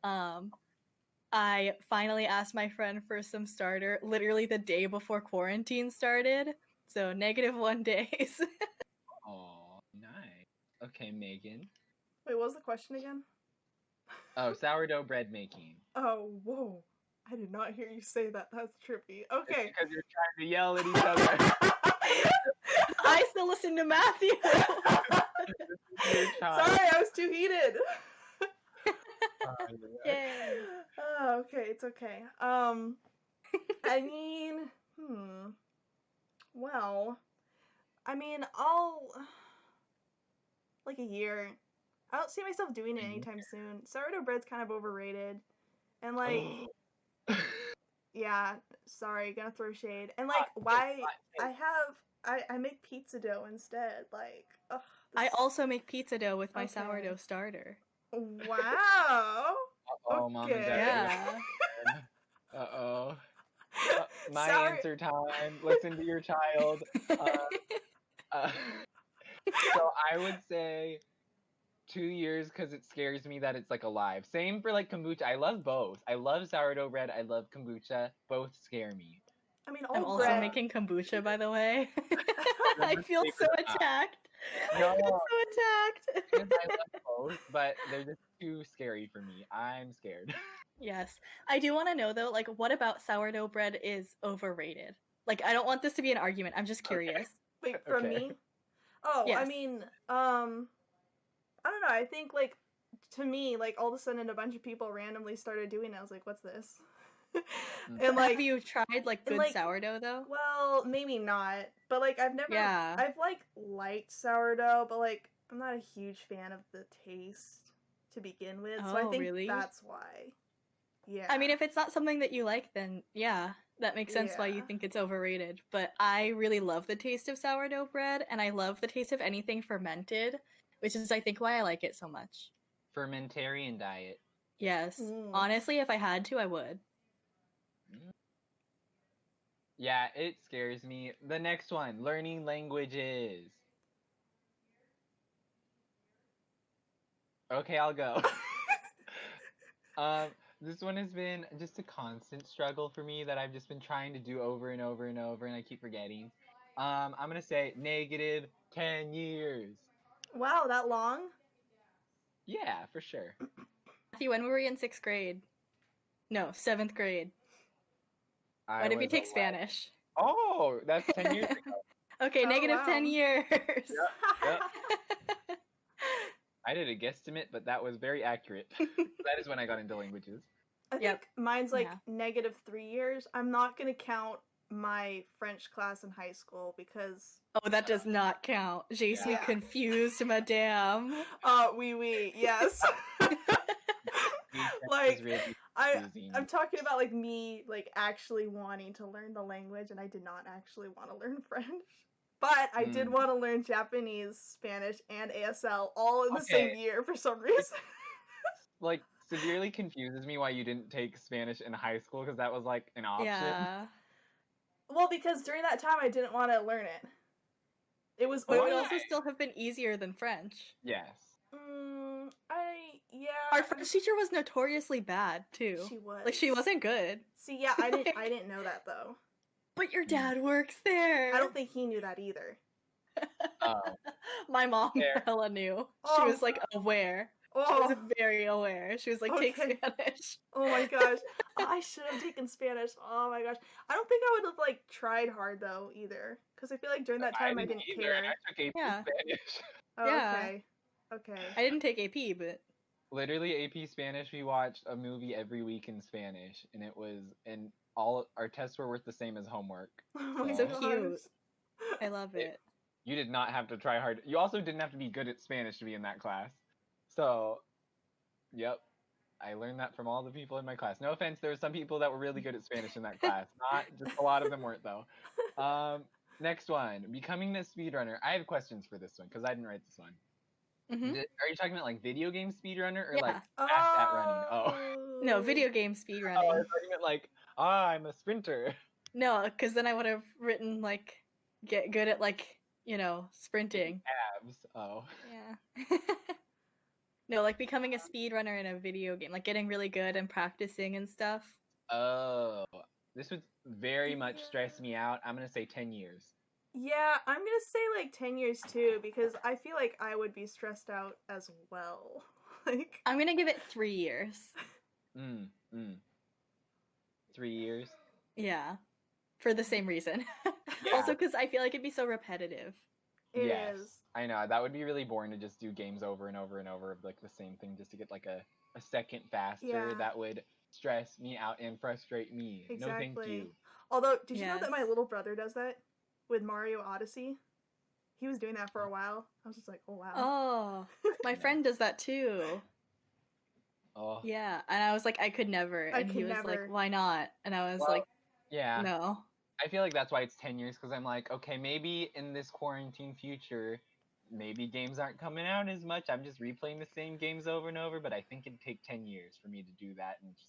I finally asked my friend for some starter literally the day before quarantine started. So -1 days. Oh, nice. Okay, Megan. Wait, what was the question again? Oh, sourdough bread making. Oh, whoa. I did not hear you say that. That's trippy. Okay. It's because you're trying to yell at each other. I still listen to Matthew. Sorry, I was too heated. Yay. Oh, okay, it's okay. I mean, well, I mean, like a year. I don't see myself doing it anytime soon. Sourdough bread's kind of overrated. And like, yeah, sorry, gonna throw shade. And like, why I make pizza dough instead. Like, ugh. I also make pizza dough with my sourdough starter. Wow. Uh-oh, Mom and Dad. Yeah. Uh-oh. My answer time. Listen to your child. So I would say 2 years because it scares me that it's like alive. Same for like kombucha. I love both. I love sourdough bread. I love kombucha. Both scare me. I mean, I'm also making kombucha, by the way. I feel so attacked. No, I feel so attacked. I love both, but they're just too scary for me. I'm scared. Yes. I do want to know, though, like, what about sourdough bread is overrated? Like, I don't want this to be an argument. I'm just curious. Wait, for me? Oh, yes. I mean, I don't know. I think, like, to me, like, all of a sudden a bunch of people randomly started doing it. I was like, what's this? And like, have you tried like and, good like, sourdough though? well, maybe not, but like I've Yeah. like liked sourdough, but like I'm not a huge fan of the taste to begin with, so I Oh, think really? that's why. Yeah. I mean, if it's not something that you like, then yeah, that makes sense why you Yeah. think it's overrated. But I really love the taste of sourdough bread, and I love the taste of anything fermented, which is, I think, why I like it so much. Fermentarian diet. Yes. Mm. Honestly, if I had to, I would. Yeah, it scares me. The next one, learning languages. Okay, I'll go. This one has been just a constant struggle for me that I've just been trying to do over and over and over, and I keep forgetting. I'm gonna say -10 years. Wow, that long? Yeah, for sure. Matthew, when were we in 6th grade? No, 7th grade. I When did we was take 11. Spanish? Oh, that's 10 years ago. Okay, Oh, negative wow. 10 years. Yep. I did a guesstimate, but that was very accurate. That is when I got into languages. I think Yep. mine's like Yeah. -3 years. I'm not gonna count my French class in high school because Oh, that does not count. Je suis Yeah. confused, madame. Oui, yes. Like, I'm talking about like me like actually wanting to learn the language, and I did not actually want to learn French. But I did want to learn Japanese, Spanish, and ASL all in the same year for some reason. Like, severely confuses me why you didn't take Spanish in high school, because that was like an option. Yeah. Well, because during that time I didn't want to learn it. It was But it only would also still have been easier than French. Yes. Our French teacher was notoriously bad too. She was. Like, she wasn't good. See, yeah, I didn't know that though. But your dad works there. I don't think he knew that either. My mom Fair. hella knew. Oh. She was like aware. She was very aware. She was like, take Okay. Spanish. Oh my gosh. I should have taken Spanish. Oh my gosh. I don't think I would have like tried hard though either, because I feel like during that time I didn't either, care. and I took AP Yeah. Spanish. Oh, Yeah. Okay. I didn't take AP, but Literally AP Spanish, we watched a movie every week in Spanish, and all our tests were worth the same as homework. Oh my so gosh. cute. I love it. You did not have to try hard. You also didn't have to be good at Spanish to be in that class. So, yep. I learned that from all the people in my class. No offense, there were some people that were really good at Spanish in that class. Not just a lot of them weren't though. Next one, becoming a speedrunner. I have questions for this one because I didn't write this one. Mhm. Are you talking about like video game speedrunner or Yeah. like fast at running? Oh. No, video game Oh, I speedrunning. thought you meant like, I'm a sprinter. No, because then I would have written like get good at like, sprinting. Abs. Oh. Yeah. No, like becoming a speedrunner in a video game, like getting really good and practicing and stuff. Oh. This would very much stress me out. I'm gonna say 10 years. Yeah, I'm gonna say like 10 years too, because I feel like I would be stressed out as well. Like, I'm gonna give it 3 years. 3 years? Yeah. For the same reason. Yeah. Also because I feel like it'd be so repetitive. it Yes. is. I know, that would be really boring to just do games over and over and over of like the same thing just to get like a second faster. Yeah. That would stress me out and frustrate me. Exactly. No thank you. Although, did you know that Yes. my little brother does that with Mario Odyssey? He was doing that for a while. I was just like, oh wow. Oh, my friend does that too. Oh. Yeah, and I was like, I could never. And he was like, why not? And I was like, yeah. no. I feel like that's why it's 10 years, because I'm like, okay, maybe in this quarantine future, maybe games aren't coming out as much. I'm just replaying the same games over and over, but I think it'd take 10 years for me to do that. And just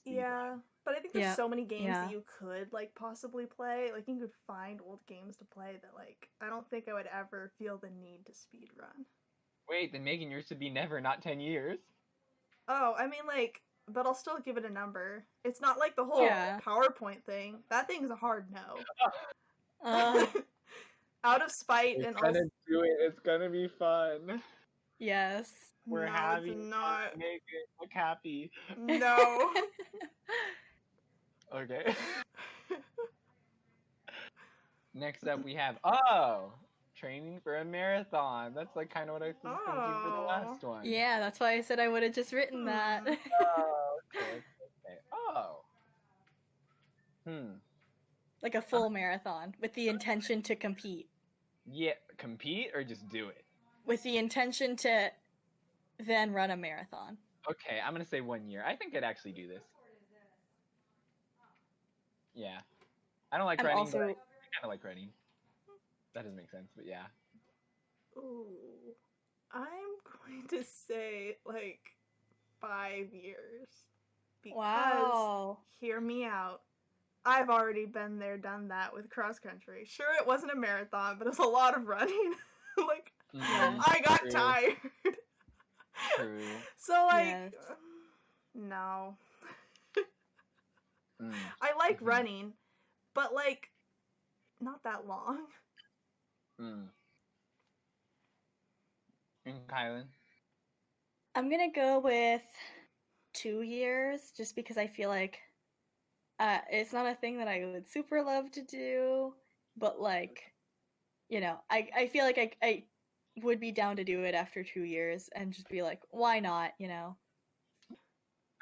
but I think there's Yeah, so many games yeah. that you could like possibly play. Like, you could find old games to play that like I don't think I would ever feel the need to speed run. Wait, then Megan, yours should be never, not 10 years. Oh, I mean, like, but I'll still give it a number. It's not like the whole Yeah. PowerPoint thing. That thing's a hard no. Uh, Out of spite We're and gonna also do it. It's gonna be fun. yes. We're no, having it's not. fun. Make it look happy. No. Okay. Next up, we have training for a marathon. That's like kind of what I was thinking for the last one. Yeah, that's why I said I would have just written that. Oh, okay. Oh. Like a full marathon with the intention to compete. Yeah, compete or just do it? With the intention to then run a marathon. Okay, I'm gonna say 1 year. I think I'd actually do this. Yeah. I don't like I'm running, also but I kind of like running. That doesn't make sense, but yeah. Ooh. I'm going to say like 5 years. Because, wow. hear me out, I've already been there, done that with cross country. Sure, it wasn't a marathon, but it was a lot of running. Like, Yes. I got True. tired. True. So, like, Yes. no. Mm. I like running, but, like, not that long. And Kylan? I'm gonna go with 2 years, just because I feel like it's not a thing that I would super love to do, but like, you know, I feel like I would be down to do it after 2 years and just be like, why not, you know?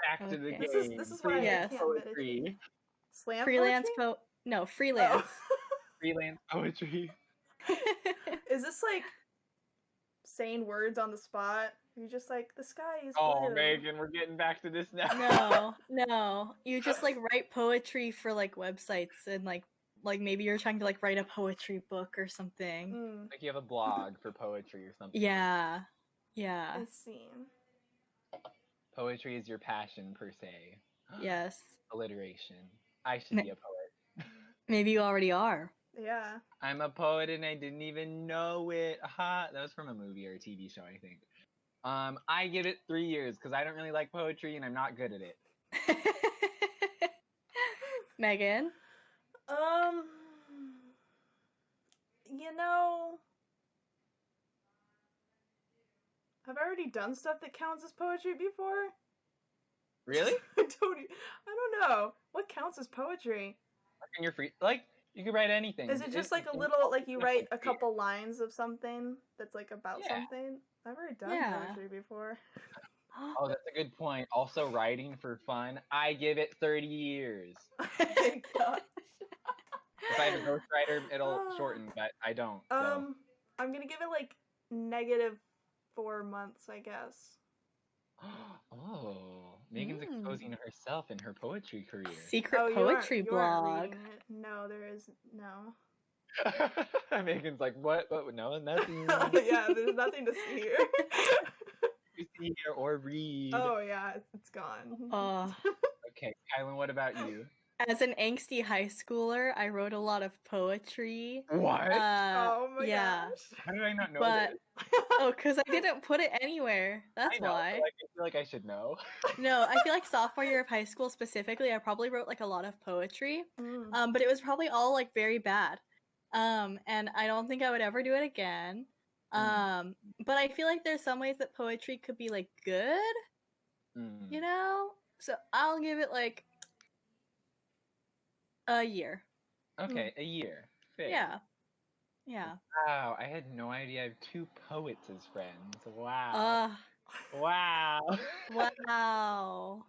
Back to the Okay. game. This is why I Yes. can't Poetry. meditate. Slam Freelance poetry? freelance. Freelance poetry. Is this like saying words on the spot? You're just like, the sky is Oh, blue. Megan, we're getting back to this now. No. You just like write poetry for like websites and like maybe you're trying to like write a poetry book or something. Mm, Like you have a blog for poetry or something. Yeah. I see. Poetry is your passion per se. Yes. Alliteration. I should be a poet. Maybe you already are. Yeah. I'm a poet and I didn't even know it. Aha, that was from a movie or a TV show, I think. I give it 3 years because I don't really like poetry and I'm not good at it. Megan? You know, I've already done stuff that counts as poetry before. Really? I don't know. What counts as poetry? And you're free. Like, you could write anything. Is it just like a little, like you write a couple lines of something that's like about Yeah. something? I've already done Yeah. poetry before. Oh, that's a good point. Also, writing for fun. I give it 30 years. Thank God. If I have a ghostwriter, it'll shorten, but I don't. So. I'm gonna give it like -4 months, I guess. Oh, Megan's Mm. exposing herself in her poetry career. Secret poetry you aren't blog. reading it. No, there is no. Megan's like, what? No, nothing. Yeah, there's nothing to see here. To see or read. Oh yeah, it's gone. Okay, Kylan, what about you? As an angsty high schooler, I wrote a lot of poetry. What? Oh my yeah. gosh. How did I not know But this? because I didn't put it anywhere. That's I know, why. but, like, I feel like I should know. No, I feel like sophomore year of high school specifically, I probably wrote like a lot of poetry. Mm. But it was probably all like very bad. And I don't think I would ever do it again. But I feel like there's some ways that poetry could be like good, you know? So I'll give it like a year. Okay, a year. Fair. Yeah. Yeah. Wow, I had no idea I have 2 poets as friends. Wow. Wow. Wow.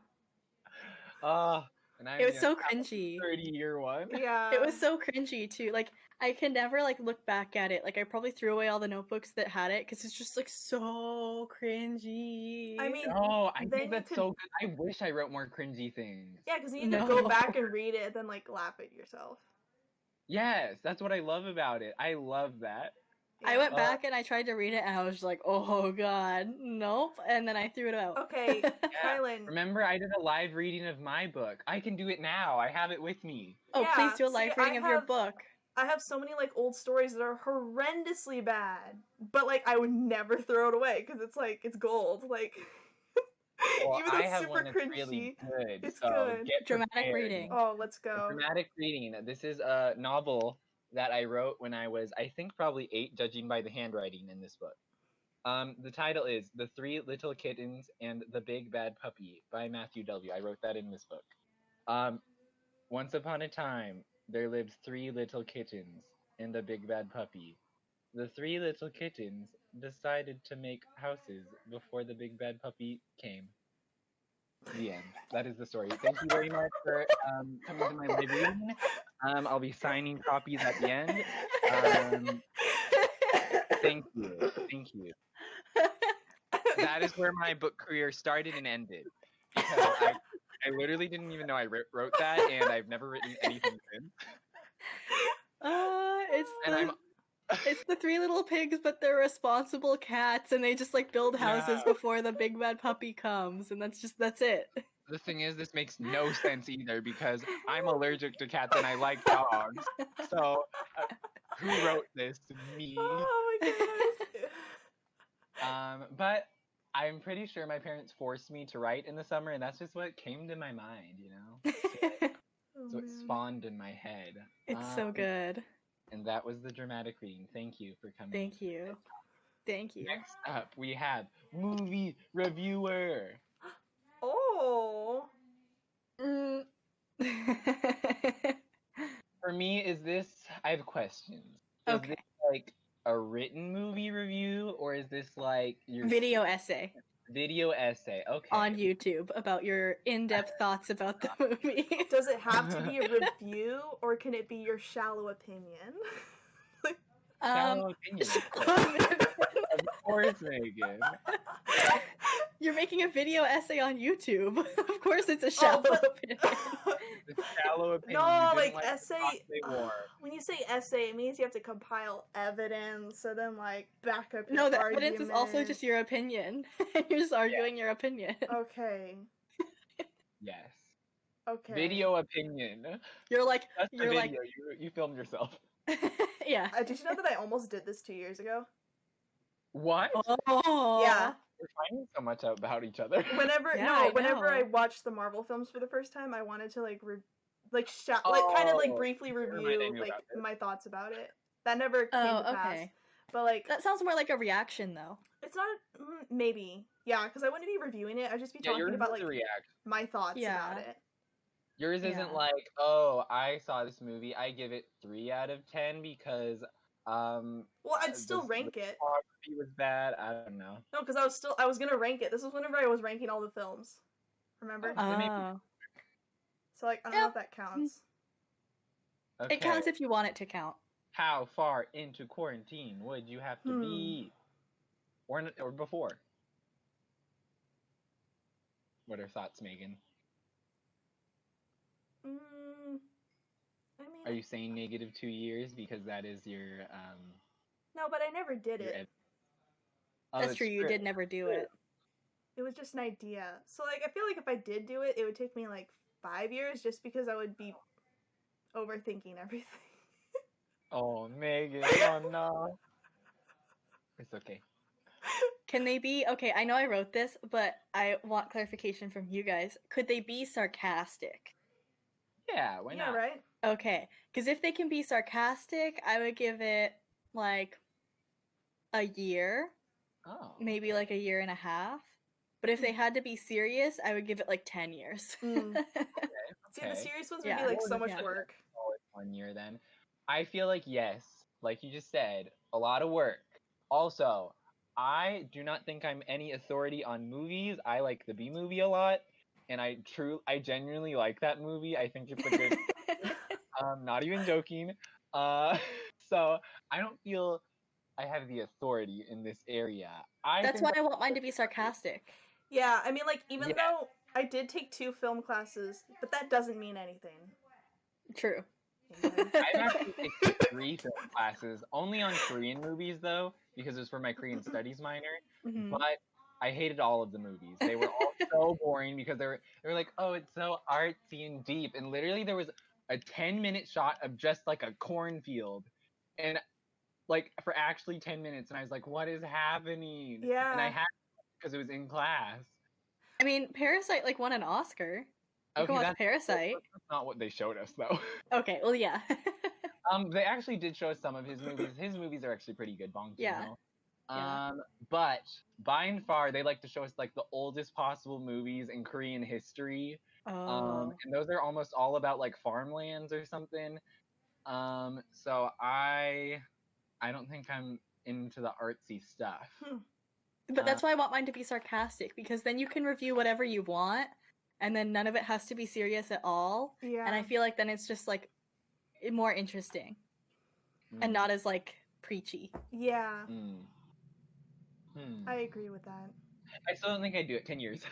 And I'm It was gonna so have a cringy. 30-year one. Yeah. It was so cringy too. Like I can never like look back at it. Like I probably threw away all the notebooks that had it because it's just like so cringy. I mean, Oh, I then think you that's could- so good. I wish I wrote more cringy things. Yeah, because you need to No. go back and read it and then like laugh at yourself. Yes, that's what I love about it. I love that. I Yeah. went back and I tried to read it and I was just like, oh god, nope. And then I threw it out. Okay, Yeah. Kylan. Remember, I did a live reading of my book. I can do it now. I have it with me. Oh, Yeah, please do a see, live I reading of your have- book. I have so many like old stories that are horrendously bad, but like I would never throw it away because it's like it's gold. Like Well, even though I it's have super one that's cringy, really good. it's so good. Get Dramatic prepared. reading. Oh, let's A go. dramatic reading. This is a novel that I wrote when I was, I think, probably 8, judging by the handwriting in this book. The title is The 3 Little Kittens and the Big Bad Puppy by Matthew W. I wrote that in this book. Once upon a time, there lived 3 little kittens and a big bad puppy. The 3 little kittens decided to make houses before the big bad puppy came. The end. That is the story. Thank you very much for coming to my live reading. I'll be signing copies at the end. Thank you. Thank you. That is where my book career started and ended. Because I literally didn't even know I wrote that, and I've never written anything since. It's the three little pigs, but they're responsible cats, and they just like build houses before the big bad puppy comes, and that's it. The thing is, this makes no sense either because I'm allergic to cats and I like dogs. So, who wrote this? Me. Oh my gosh. But I'm pretty sure my parents forced me to write in the summer, and that's just what came to my mind, you know? So it spawned in my head. It's so good. And that was the dramatic reading. Thank you for coming. Thank you. Thank you. Next up, we have movie reviewer. Oh. For me, I have questions. Is this like a written movie review, or is this like your video essay? Video essay, okay. On YouTube about your in-depth thoughts about the movie. Does it have to be a review, or can it be your shallow opinion? Shallow opinion. Of course, Megan. You're making a video essay on YouTube. Of course, it's a shallow opinion. It's shallow opinion. No, like essay. When you say essay, it means you have to compile evidence, so then like back up. No, the evidence is also just your opinion. You're just arguing your opinion. Okay. Yes. Okay. Video opinion. You're like. That's the video. You filmed yourself. Yeah. Did you know that I almost did this 2 years ago? What? Oh. Yeah. We're finding so much out about each other. Whenever I watched the Marvel films for the first time, I wanted to briefly review my thoughts about it. That never came to pass. But like that sounds more like a reaction though. It's not maybe. Yeah, because I wouldn't be reviewing it. I'd just be talking about like my thoughts about it. Yours isn't like, oh, I saw this movie, I give it 3 out of 10 because well, I'd still rank it. Photography was bad. I don't know. No, because I was gonna rank it. This was whenever I was ranking all the films. Remember? So like I don't know if that counts. Okay. It counts if you want it to count. How far into quarantine would you have to be, or before? What are thoughts, Megan? I mean, are you saying negative 2 years because that is your No, but I never did it. That's true. You did never do it. It was just an idea. So like I feel like if I did do it, it would take me like 5 years just because I would be overthinking everything. Oh, Megan, oh no. It's okay. Can they be okay? I know I wrote this, but I want clarification from you guys. Could they be sarcastic? Yeah, why not? Yeah, right? Okay, because if they can be sarcastic, I would give it like a year. Oh. Maybe like a year and a half. But if they had to be serious, I would give it like 10 years. Okay. See, the serious ones would be like so much work. 1 year then. I feel like yes, like you just said, a lot of work. Also, I do not think I'm any authority on movies. I like the B movie a lot, and I genuinely like that movie. I think it's a good not even joking. So I don't feel I have the authority in this area. That's why I want mine to be sarcastic. Yeah, I mean, like, even though I did take 2 film classes, but that doesn't mean anything. True. I've actually taken 3 film classes, only on Korean movies, though, because it was for my Korean studies minor, but I hated all of the movies. They were all so boring because they were like, oh, it's so artsy and deep, and literally there was a 10-minute shot of just, like, a cornfield, and, like, for actually 10 minutes, and I was like, what is happening? Yeah. And I had because it was in class. I mean, Parasite, like, won an Oscar. You can watch Parasite. That's not what they showed us, though. Okay, well, yeah. They actually did show us some of his movies. His movies are actually pretty good, Bong Joon-ho. Yeah. But by and far, they like to show us like the oldest possible movies in Korean history. And those are almost all about like farmlands or something. So I don't think I'm into the artsy stuff. But that's why I want mine to be sarcastic, because then you can review whatever you want, and then none of it has to be serious at all. Yeah. And I feel like then it's just like more interesting and not as like preachy. Yeah. Hmm. I agree with that. I still don't think I'd do it. 10 years.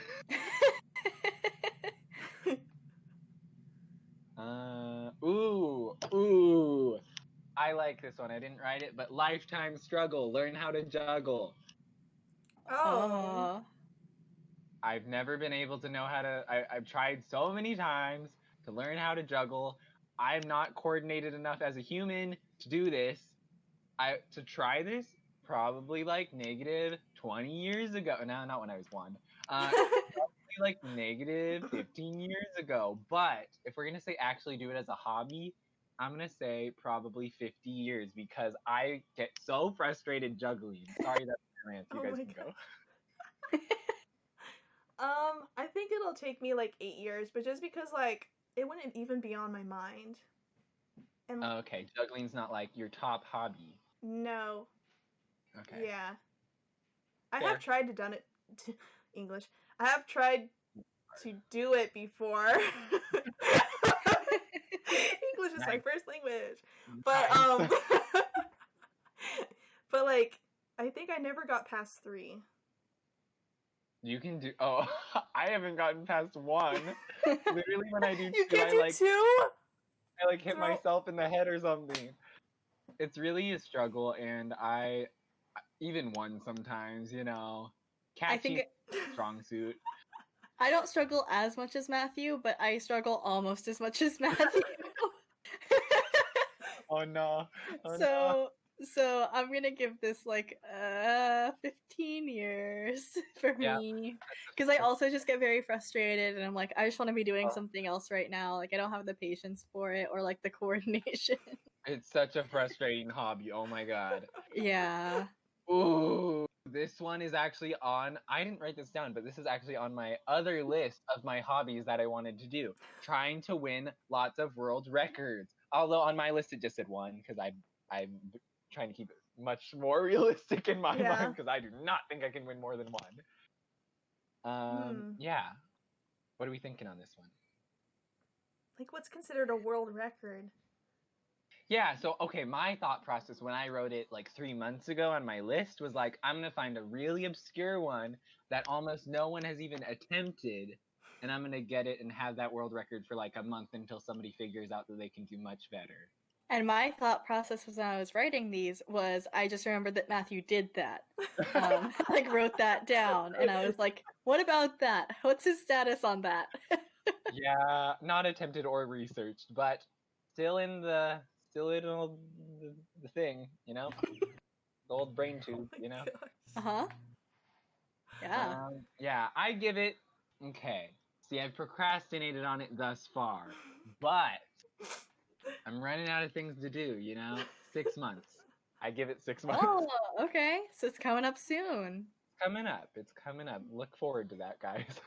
Ooh. I like this one. I didn't write it, but lifetime struggle. Learn how to juggle. Oh. I've never been able to know how to. I've tried so many times to learn how to juggle. I'm not coordinated enough as a human to do this. To try this probably like negative 20 years ago. No, not when I was 1. Probably like negative 15 years ago. But if we're gonna say actually do it as a hobby, I'm gonna say probably 50 years because I get so frustrated juggling. Sorry, that's my rant. You guys can go. I think it'll take me like 8 years, but just because like it wouldn't even be on my mind. And Okay, juggling's not like your top hobby. no. Okay. Yeah. I Fair. have tried to done it English. I have tried to do it before. English is my first language. But but like I think I never got past 3. You can do. Oh, I haven't gotten past 1. Literally, when I do 2, You can do 2? I like hit myself in the head or something. It's really a struggle, and I even 1 sometimes. You know, catchy strong suit. I don't struggle as much as Matthew, but I struggle almost as much as Matthew. Oh no. So I'm gonna give this like 15 years for me, because I also just get very frustrated and I'm like, I just want to be doing something else right now. Like I don't have the patience for it or like the coordination. It's such a frustrating hobby. Oh my god. Yeah. Ooh, this one is actually on. I didn't write this down, but this is actually on my other list of my hobbies that I wanted to do. Trying to win lots of world records. Although on my list it just said 1 because I'm trying to keep it much more realistic in my mind because I do not think I can win more than 1. Yeah. What are we thinking on this one? Like what's considered a world record? Yeah, so okay, my thought process when I wrote it like 3 months ago on my list was like, I'm gonna find a really obscure one that almost no one has even attempted, and I'm gonna get it and have that world record for like a month until somebody figures out that they can do much better. And my thought process was when I was writing these was I just remembered that Matthew did that. Like wrote that down, and I was like, what about that? What's his status on that? Yeah, not attempted or researched, but still in the thing, you know? The old brain tube, you know? Uh-huh. Yeah. Yeah, I give it, okay. See, I've procrastinated on it thus far, but I'm running out of things to do, you know? 6 months. I give it 6 months. Oh, okay. So it's coming up soon. It's coming up. Look forward to that, guys.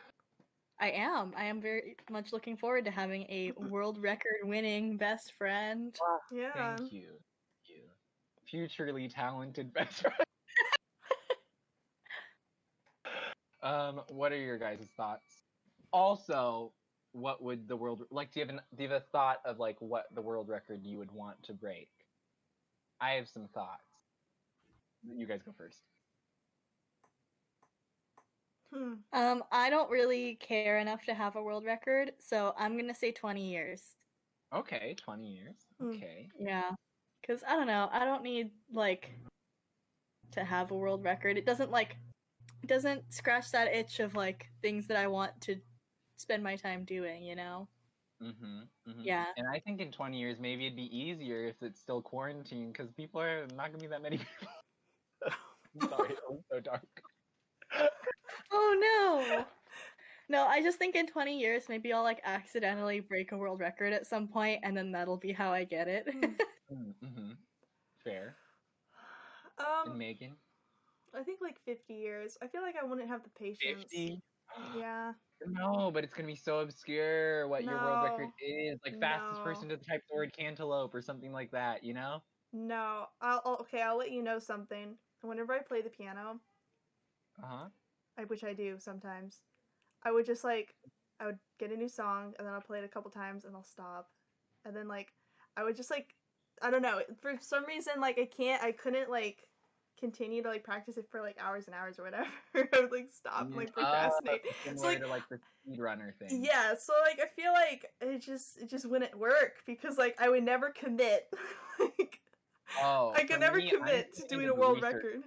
I am very much looking forward to having a world record winning best friend. Yeah. Thank you. Futurely talented best friend. What are your guys' thoughts? Also, what would the world like? Do you have a thought of like what the world record you would want to break? I have some thoughts. You guys go first. I don't really care enough to have a world record, so I'm gonna say 20 years. Okay, 20 years. Okay. Yeah, because I don't know. I don't need like to have a world record. It doesn't scratch that itch of like things that I want to spend my time doing. You know. Yeah. And I think in 20 years maybe it'd be easier if it's still quarantine because people are not gonna be that many people. I'm sorry, that was so dark. Oh no. No, I just think in 20 years maybe I'll like accidentally break a world record at some point and then that'll be how I get it. Fair. And Megan? I think like 50 years. I feel like I wouldn't have the patience. 50? Yeah. No, but it's gonna be so obscure what your world record is. Like fastest person to type the word cantaloupe or something like that, you know? No. I'll let you know something. Whenever I play the piano, which I do sometimes, I would just like I would get a new song, and then I'll play it a couple times, and I'll stop. And then, like, I would just, like, I don't know, for some reason, like, I couldn't, like, continue to, like, practice it for, like, hours and hours or whatever. I would, like, stop and, like, procrastinate. Similar So, like, to like the speedrunner thing. yeah, so, like, I feel like it just wouldn't work because, like, I would never commit. Like, I could never commit to doing a world record.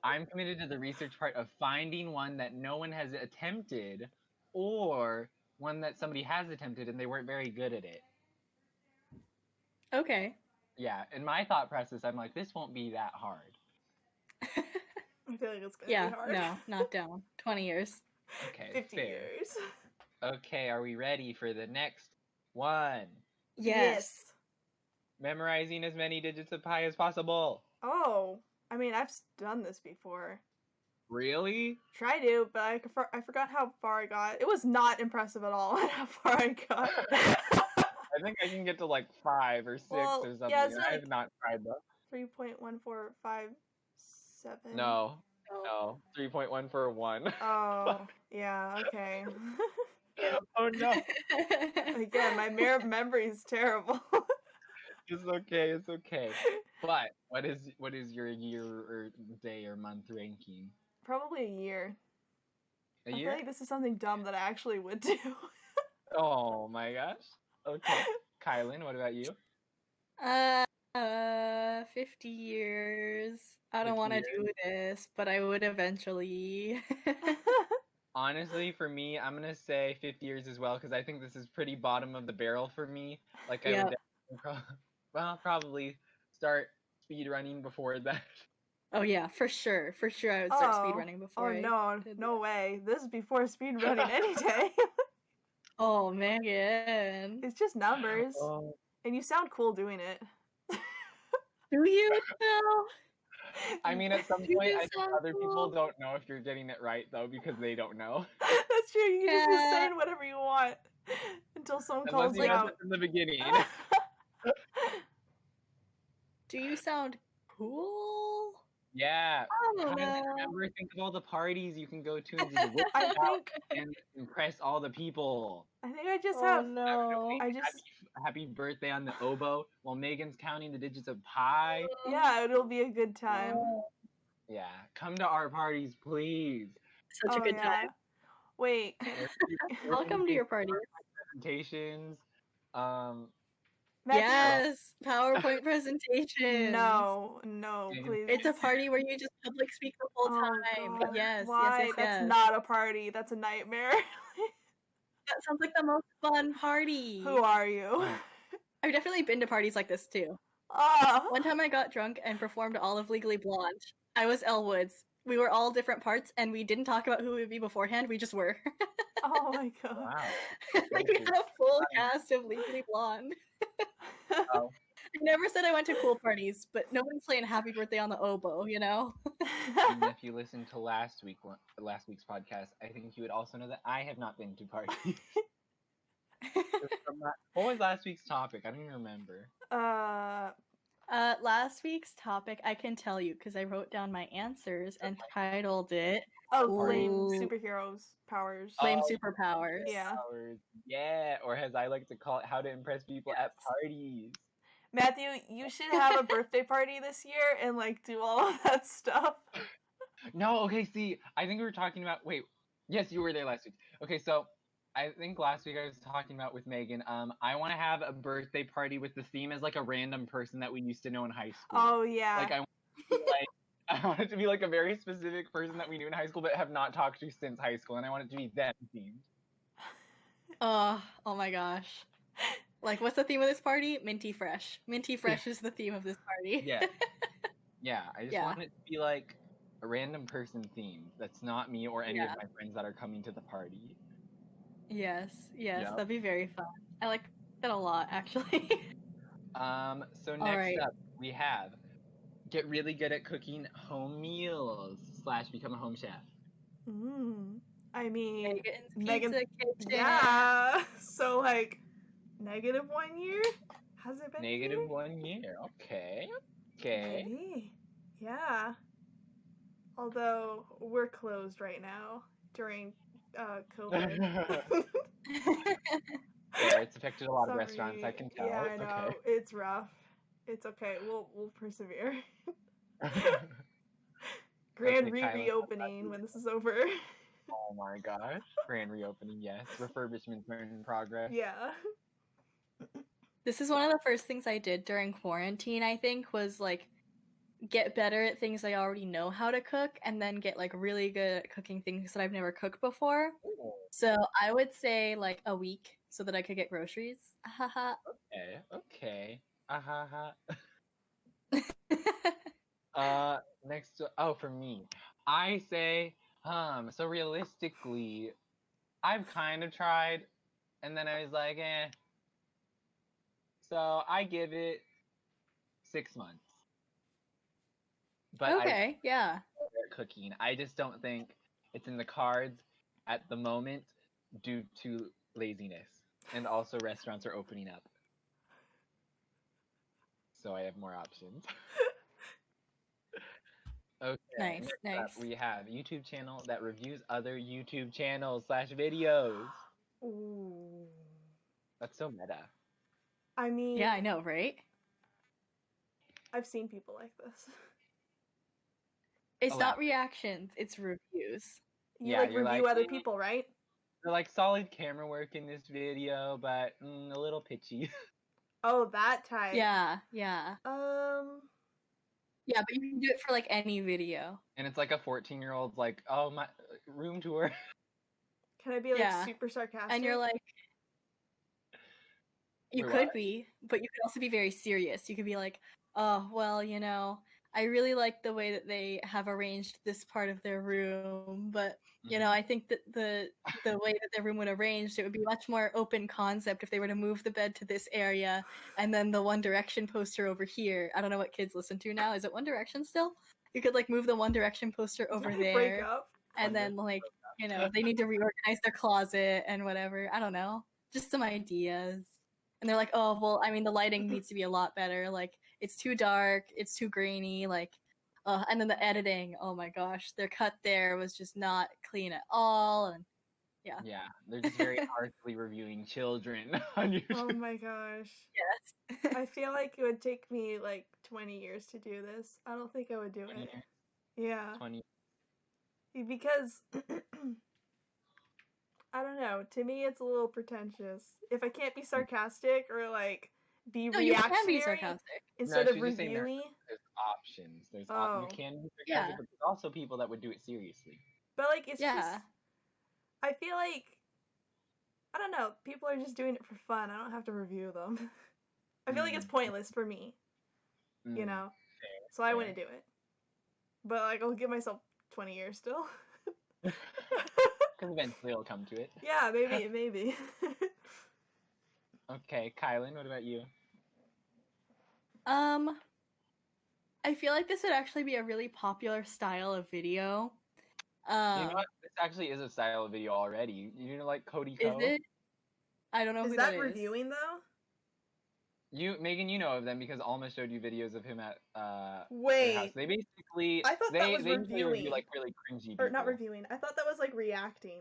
I'm committed to the research part of finding one that no one has attempted, or one that somebody has attempted and they weren't very good at it. Okay. Yeah, in my thought process, I'm like, this won't be that hard. I feel like it's gonna be hard. No, not down. 20 years. Okay, 50 fair. years. Okay, are we ready for the next one? Yes. Memorizing as many digits of pi as possible. Oh, I mean, I've done this before. Really? Tried to, but I forgot how far I got. It was not impressive at all how far I got. I think I can get to like 5 or 6 or something. Yeah, it's I have not tried though. 3.1457. No. 3.141. Oh, yeah, okay. Oh no. Again, my memory is terrible. It's okay. But what is your year or day or month ranking? Probably a year. A I year? feel like this is something dumb that I actually would do. Oh my gosh. Okay. Kylan, what about you? 50 years. I don't want to do this, but I would eventually. Honestly, for me, I'm gonna say 50 years as well because I think this is pretty bottom of the barrel for me. Like I would probably start speed running before that. Oh yeah, for sure. For sure I would start speedrunning before no way. This is before speedrunning any day. Oh, Megan. It's just numbers. Oh. And you sound cool doing it. Do you know? I mean, at some point, I think other people don't know if you're getting it right, though, because they don't know. That's true. You can just be saying whatever you want until someone calls you out. In the beginning. Do you sound cool? Yeah. Remember, think of all the parties you can go to and just whip out and impress all the people. I think I just Happy birthday on the oboe while Megan's counting the digits of pi. Yeah, it'll be a good time. Yeah, come to our parties, please. Such a good time. Wait. Welcome to your party. Presentations. Yes, PowerPoint presentation. No, please. It's a party where you just public speak the whole time. God. Yes, Why? yes. That's not a party. That's a nightmare. That sounds like the most fun party. Who are you? I've definitely been to parties like this too. One time I got drunk and performed all of Legally Blonde. I was Elle Woods. We were all different parts and we didn't talk about who we would be beforehand. We just were. Oh my god. Wow. Like we had a full cast of Legally Blonde. Oh. I never said I went to cool parties, but nobody's playing Happy Birthday on the oboe, you know? And if you listened to last week's podcast, I think you would also know that I have not been to parties. What was last week's topic? I don't even remember. Last week's topic, I can tell you because I wrote down my answers and titled it. Lame superheroes powers. Lame superpowers. Yeah. Yeah, or as I like to call it, how to impress people at parties. Matthew, you should have a birthday party this year and like do all of that stuff. No, okay, see, I think we were talking about yes, you were there last week. Okay, so I think last week I was talking about with Megan, I want to have a birthday party with the theme as like a random person that we used to know in high school. Oh yeah. Like I want it to be like a very specific person that we knew in high school but have not talked to since high school, and I want it to be them themed. Oh my gosh. Like, what's the theme of this party? Minty Fresh. Minty Fresh is the theme of this party. Yeah. Yeah, I just want it to be like a random person themed. That's not me or any of my friends that are coming to the party. Yes, that'd be very fun. I like that a lot, actually. So next up, we have get really good at cooking home meals / become a home chef. I mean, Megan's Pizza Kitchen. Yeah. So like, -1 year? Has it been -1 year? Okay. Maybe. Yeah. Although we're closed right now during COVID. There, it's affected a lot of Sorry. restaurants, I can tell. Yeah, It's I know. okay. It's rough. It's okay. We'll persevere. Grand Okay, Kylan, reopening when this is over. oh my gosh. Grand reopening, yes. Refurbishments are in progress. Yeah. This is one of the first things I did during quarantine, I think, was like get better at things I already know how to cook and then get like really good at cooking things that I've never cooked before. Ooh, So I would say like a week so that I could get groceries. Haha. okay. Ahaha. Next, for me, I say, so realistically, I've kind of tried, and then I was like, eh. So I give it 6 months. But Okay, yeah. cooking. I just don't think it's in the cards at the moment due to laziness. And also restaurants are opening up. So I have more options. Okay. Nice, Next nice. up, we have a YouTube channel that reviews other YouTube channels / videos. Ooh. That's so meta. I mean, Yeah, I know, right? I've seen people like this. It's not Elaborate. reactions, it's reviews. You Yeah, like you're review like, other people, right? They're like solid camera work in this video, but a little pitchy. Oh, that type. Yeah, yeah. Um, Yeah, but you can do it for like any video. And it's like a 14-year-old's like, oh, my room tour. can I be like Yeah. super sarcastic? And you're like, you Wait, could what? be, but you could also be very serious. You could be like, oh, well, you know, I really like the way that they have arranged this part of their room, but you know, I think that the way that their room would arranged, it would be much more open concept if they were to move the bed to this area and then the One Direction poster over here. I don't know what kids listen to now. Is it One Direction still? You could like move the One Direction poster over Did they break there, up? and then like, you know, they need to reorganize their closet and whatever. I don't know. Just some ideas. And they're like, oh, well, I mean, the lighting needs to be a lot better. Like, it's too dark, it's too grainy, like, and then the editing, oh my gosh, their cut there was just not clean at all, and yeah. Yeah, they're just very harshly reviewing children on YouTube. Oh my gosh. Yes. I feel like it would take me like 20 years to do this. I don't think I would do 20 it. years, Yeah. 20. Because I don't know. To me, it's a little pretentious. If I can't be sarcastic or like be No, you can be reactionary sarcastic. instead No, of she's just saying reviewy, there's options. You Oh. can be sarcastic, Yeah. but there's also people that would do it seriously. but like it's Yeah. just. I feel like I don't know. People are just doing it for fun. I don't have to review them. I feel like it's pointless for me, you know. So I wouldn't do it. But like I'll give myself 20 years still. Because eventually it'll come to it. Yeah, maybe. Okay, Kylan, what about you? I feel like this would actually be a really popular style of video. You know what? This actually is a style of video already. You know, like Cody Is Co? it? I don't know Is who that that is. reviewing though? Megan, you know of them because Alma showed you videos of him at their Wait. house. They basically I thought that was they usually reviewing. review like really cringy people. Or not reviewing. I thought that was like reacting.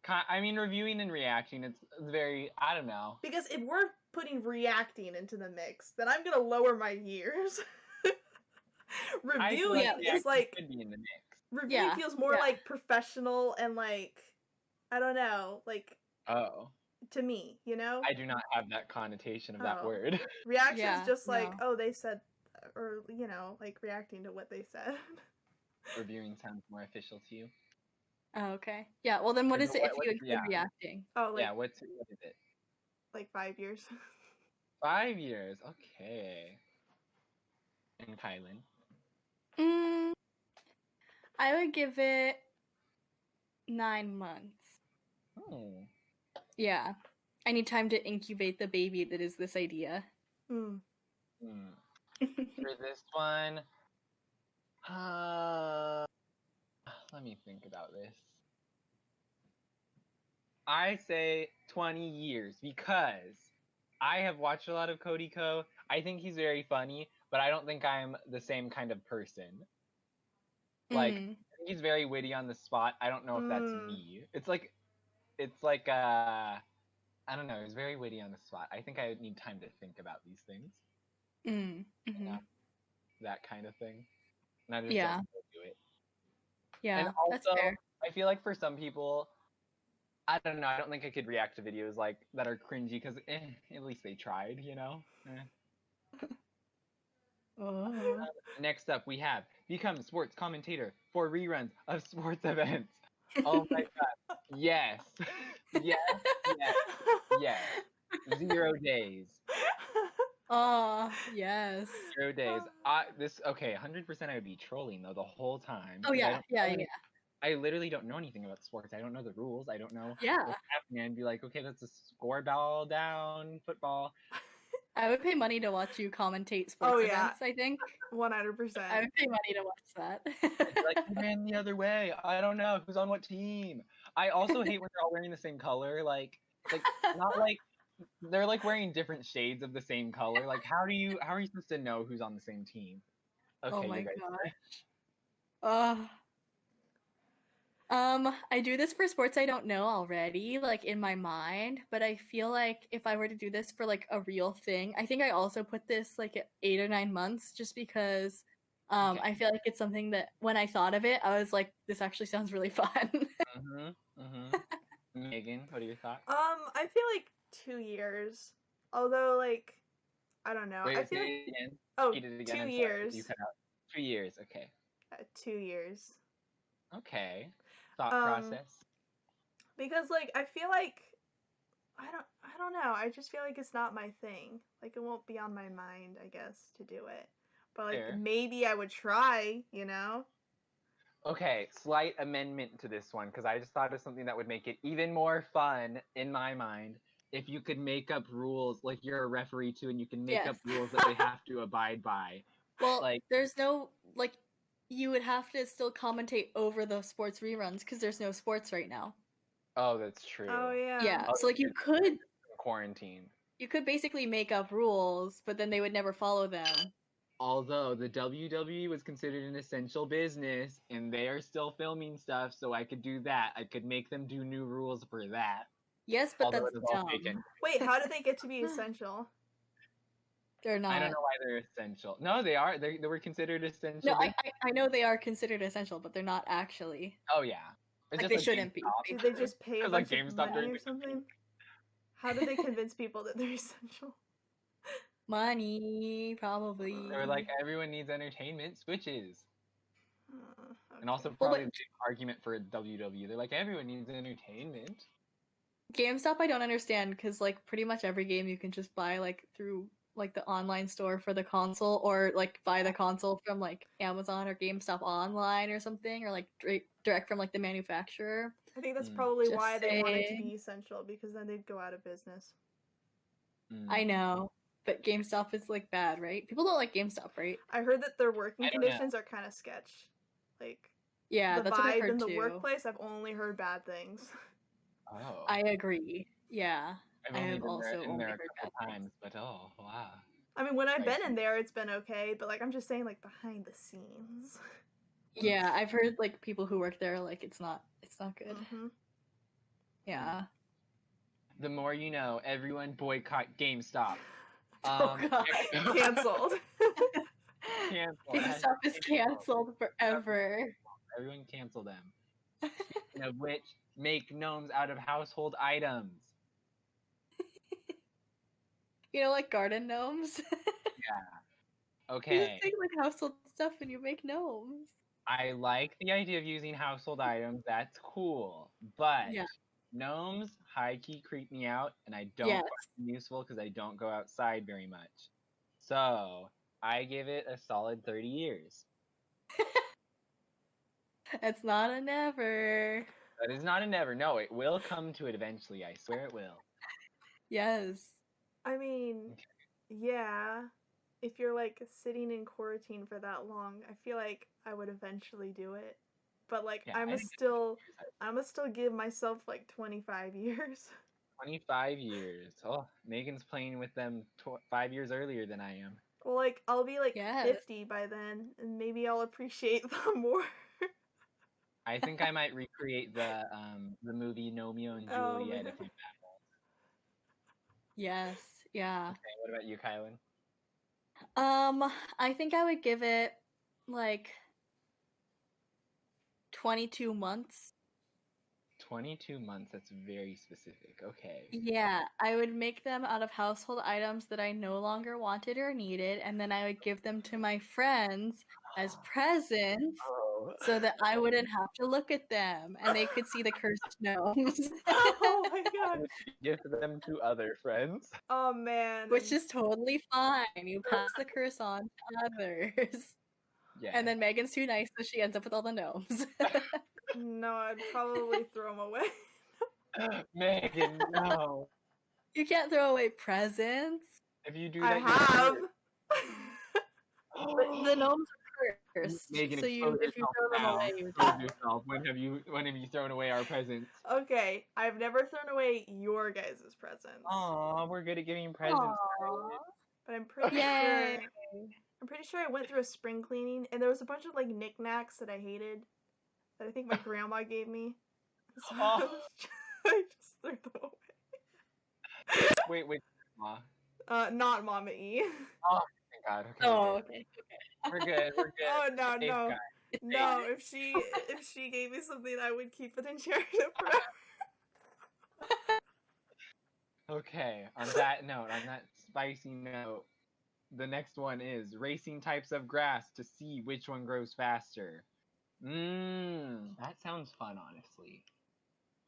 I mean, reviewing and reacting, it's very, I don't know. Because if we're putting reacting into the mix, then I'm gonna lower my years. Reviewing is like could be in the mix. Reviewing feels more like professional and like I don't know, like to me, you know? I do not have that connotation of that word. Reaction's just like, oh, they said, or you know, like reacting to what they said. Reviewing sounds more official to you. Oh, okay. Yeah, well then what is it if you include reacting? Oh, like, what is it? Like 5 years. 5 years, okay. And Kylan? I would give it 9 months. Oh. Yeah. I need time to incubate the baby that is this idea. For this one, let me think about this. I say 20 years because I have watched a lot of Cody Co. I think he's very funny, but I don't think I'm the same kind of person. Like, Mm. he's very witty on the spot. I don't know if that's me. It's like I don't know. He's very witty on the spot. I think I need time to think about these things. Mm. You Mm-hmm. know, that kind of thing. And I just Yeah. don't do it. Yeah, And that's also, fair. I feel like for some people, I don't know. I don't think I could react to videos like that are cringy because at least they tried, you know. Oh. Next up, we have become sports commentator for reruns of sports events. Oh my god! Yes, yes, yes, yes. 0 days. Oh, yes. 0 days. Okay. 100%. I would be trolling though the whole time Oh because yeah, yeah. I literally don't know anything about sports. I don't know the rules. I don't know Yeah. what's happening. I'd be like, okay, that's a score ball down football. I would pay money to watch you commentate sports Oh, yeah. events, I think. 100%. I would pay money to watch that. I'd be like, he ran the other way. I don't know who's on what team. I also hate when they're all wearing the same color. Like not like they're like wearing different shades of the same color. Like how are you supposed to know who's on the same team? Okay, Oh my you guys. gosh. I do this for sports I don't know already, like in my mind, but I feel like if I were to do this for like a real thing, I think I also put this like at 8 or 9 months just because Okay. I feel like it's something that when I thought of it, I was like, this actually sounds really fun. Megan, what are your thoughts? I feel like 2 years. Although, like, I don't know. Wait, I feel like it again. oh, Repeat it again. 2 I'm sorry, years. you cut out. 2 years. Okay. 2 years. Okay. Thought process. Because like I feel like I don't know. I just feel like it's not my thing. Like it won't be on my mind, I guess, to do it. But like Fair. maybe I would try, you know? Okay, slight amendment to this one because I just thought of something that would make it even more fun in my mind. If you could make up rules, like you're a referee too, and you can make up rules that they have to abide by. Well, like there's no like you would have to still commentate over the sports reruns because there's no sports right now. Oh, that's true. Oh yeah. Yeah, so like you could quarantine. You could basically make up rules, but then they would never follow them. Although the WWE was considered an essential business and they are still filming stuff, so I could do that. I could make them do new rules for that. Yes, but Although that's dumb. Wait, how did they get to be essential? They're not. I don't know why they're essential. No, they are. They were considered essential. No, I know they are considered essential, but they're not actually. Oh yeah. It's like they shouldn't be. Did they just pay a bunch of money during or something? How did they convince people that they're essential? Money, probably. They were like, everyone needs entertainment. Switches. Okay. And also probably a big argument for WWE. They're like, everyone needs entertainment. GameStop, I don't understand because like pretty much every game you can just buy like through like the online store for the console, or like buy the console from like Amazon or GameStop online or something, or like direct from like the manufacturer. I think that's probably why they wanted to be essential, because then they'd go out of business. I know, but GameStop is like bad, right? People don't like GameStop, right? I heard that their working conditions are kind of sketch. Like, yeah, the that's what I've vibe heard in the too. workplace, I've only heard bad things. Oh. I agree. Yeah. I've only been there a couple times, but oh wow. I mean, when I've been in there, it's been okay, but like I'm just saying, like behind the scenes. Yeah, I've heard like people who work there, like it's not good. Mm-hmm. Yeah. The more you know. Everyone boycott GameStop. Oh god. Canceled. GameStop is canceled forever. Everyone cancel them. Speaking of which, make gnomes out of household items. You know, like garden gnomes? Yeah. Okay. You just take like household stuff and you make gnomes. I like the idea of using household items. That's cool. But gnomes high-key creep me out, and I don't find them useful because I don't go outside very much. So I give it a solid 30 years. It's not a never. That is not a never. No, it will come to it eventually. I swear it will. Yes. I mean, yeah. If you're like sitting in quarantine for that long, I feel like I would eventually do it. But like I'm gonna still give myself like 25 years. 25 years. Oh, Megan's playing with them 5 years earlier than I am. Well, like I'll be like 50 by then, and maybe I'll appreciate them more. I think I might recreate the movie Romeo and Oh, Juliet man. if I'm Yes, yeah. okay. What about you, Kylan? I think I would give it like 22 months. 22 months. That's very specific. Okay. Yeah, I would make them out of household items that I no longer wanted or needed, and then I would give them to my friends as presents Oh. so that I wouldn't have to look at them and they could see the cursed gnomes. Oh my I god. would gift them to other friends. Oh man. Which is totally fine. You pass the curse on to others. Yeah. And then Megan's too nice, so she ends up with all the gnomes. No, I'd probably throw them away. Megan, no. You can't throw away presents. If you do I that, have. But the gnomes are cursed. Megan, So if you yourself throw them now. away, you Expose yourself. When have you thrown away our presents? Okay, I've never thrown away your guys' presents. Aw, we're good at giving presents. Aww. But I'm pretty Yay. sure I went through a spring cleaning and there was a bunch of like knickknacks that I hated that I think my grandma gave me. So Oh. I just threw them away. Wait, Ma. Not Mama E. Oh, thank God. Okay. Oh, okay. We're good. We're good. Oh no, Safe no. guy. No, if she gave me something I would keep it and cherish it forever. Okay, on that spicy note, the next one is racing types of grass to see which one grows faster. That sounds fun, honestly.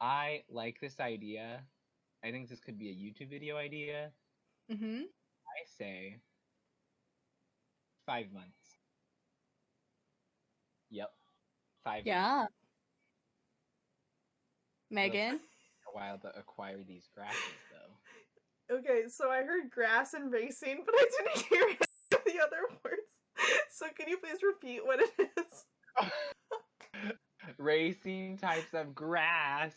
I like this idea. I think this could be a YouTube video idea. Mm-hmm. I say 5 months. Yep. 5 months. Yeah. Megan? A while to acquire these grasses, though. Okay, so I heard grass and racing, but I didn't hear any of the other words. So can you please repeat what it is? Racing types of grass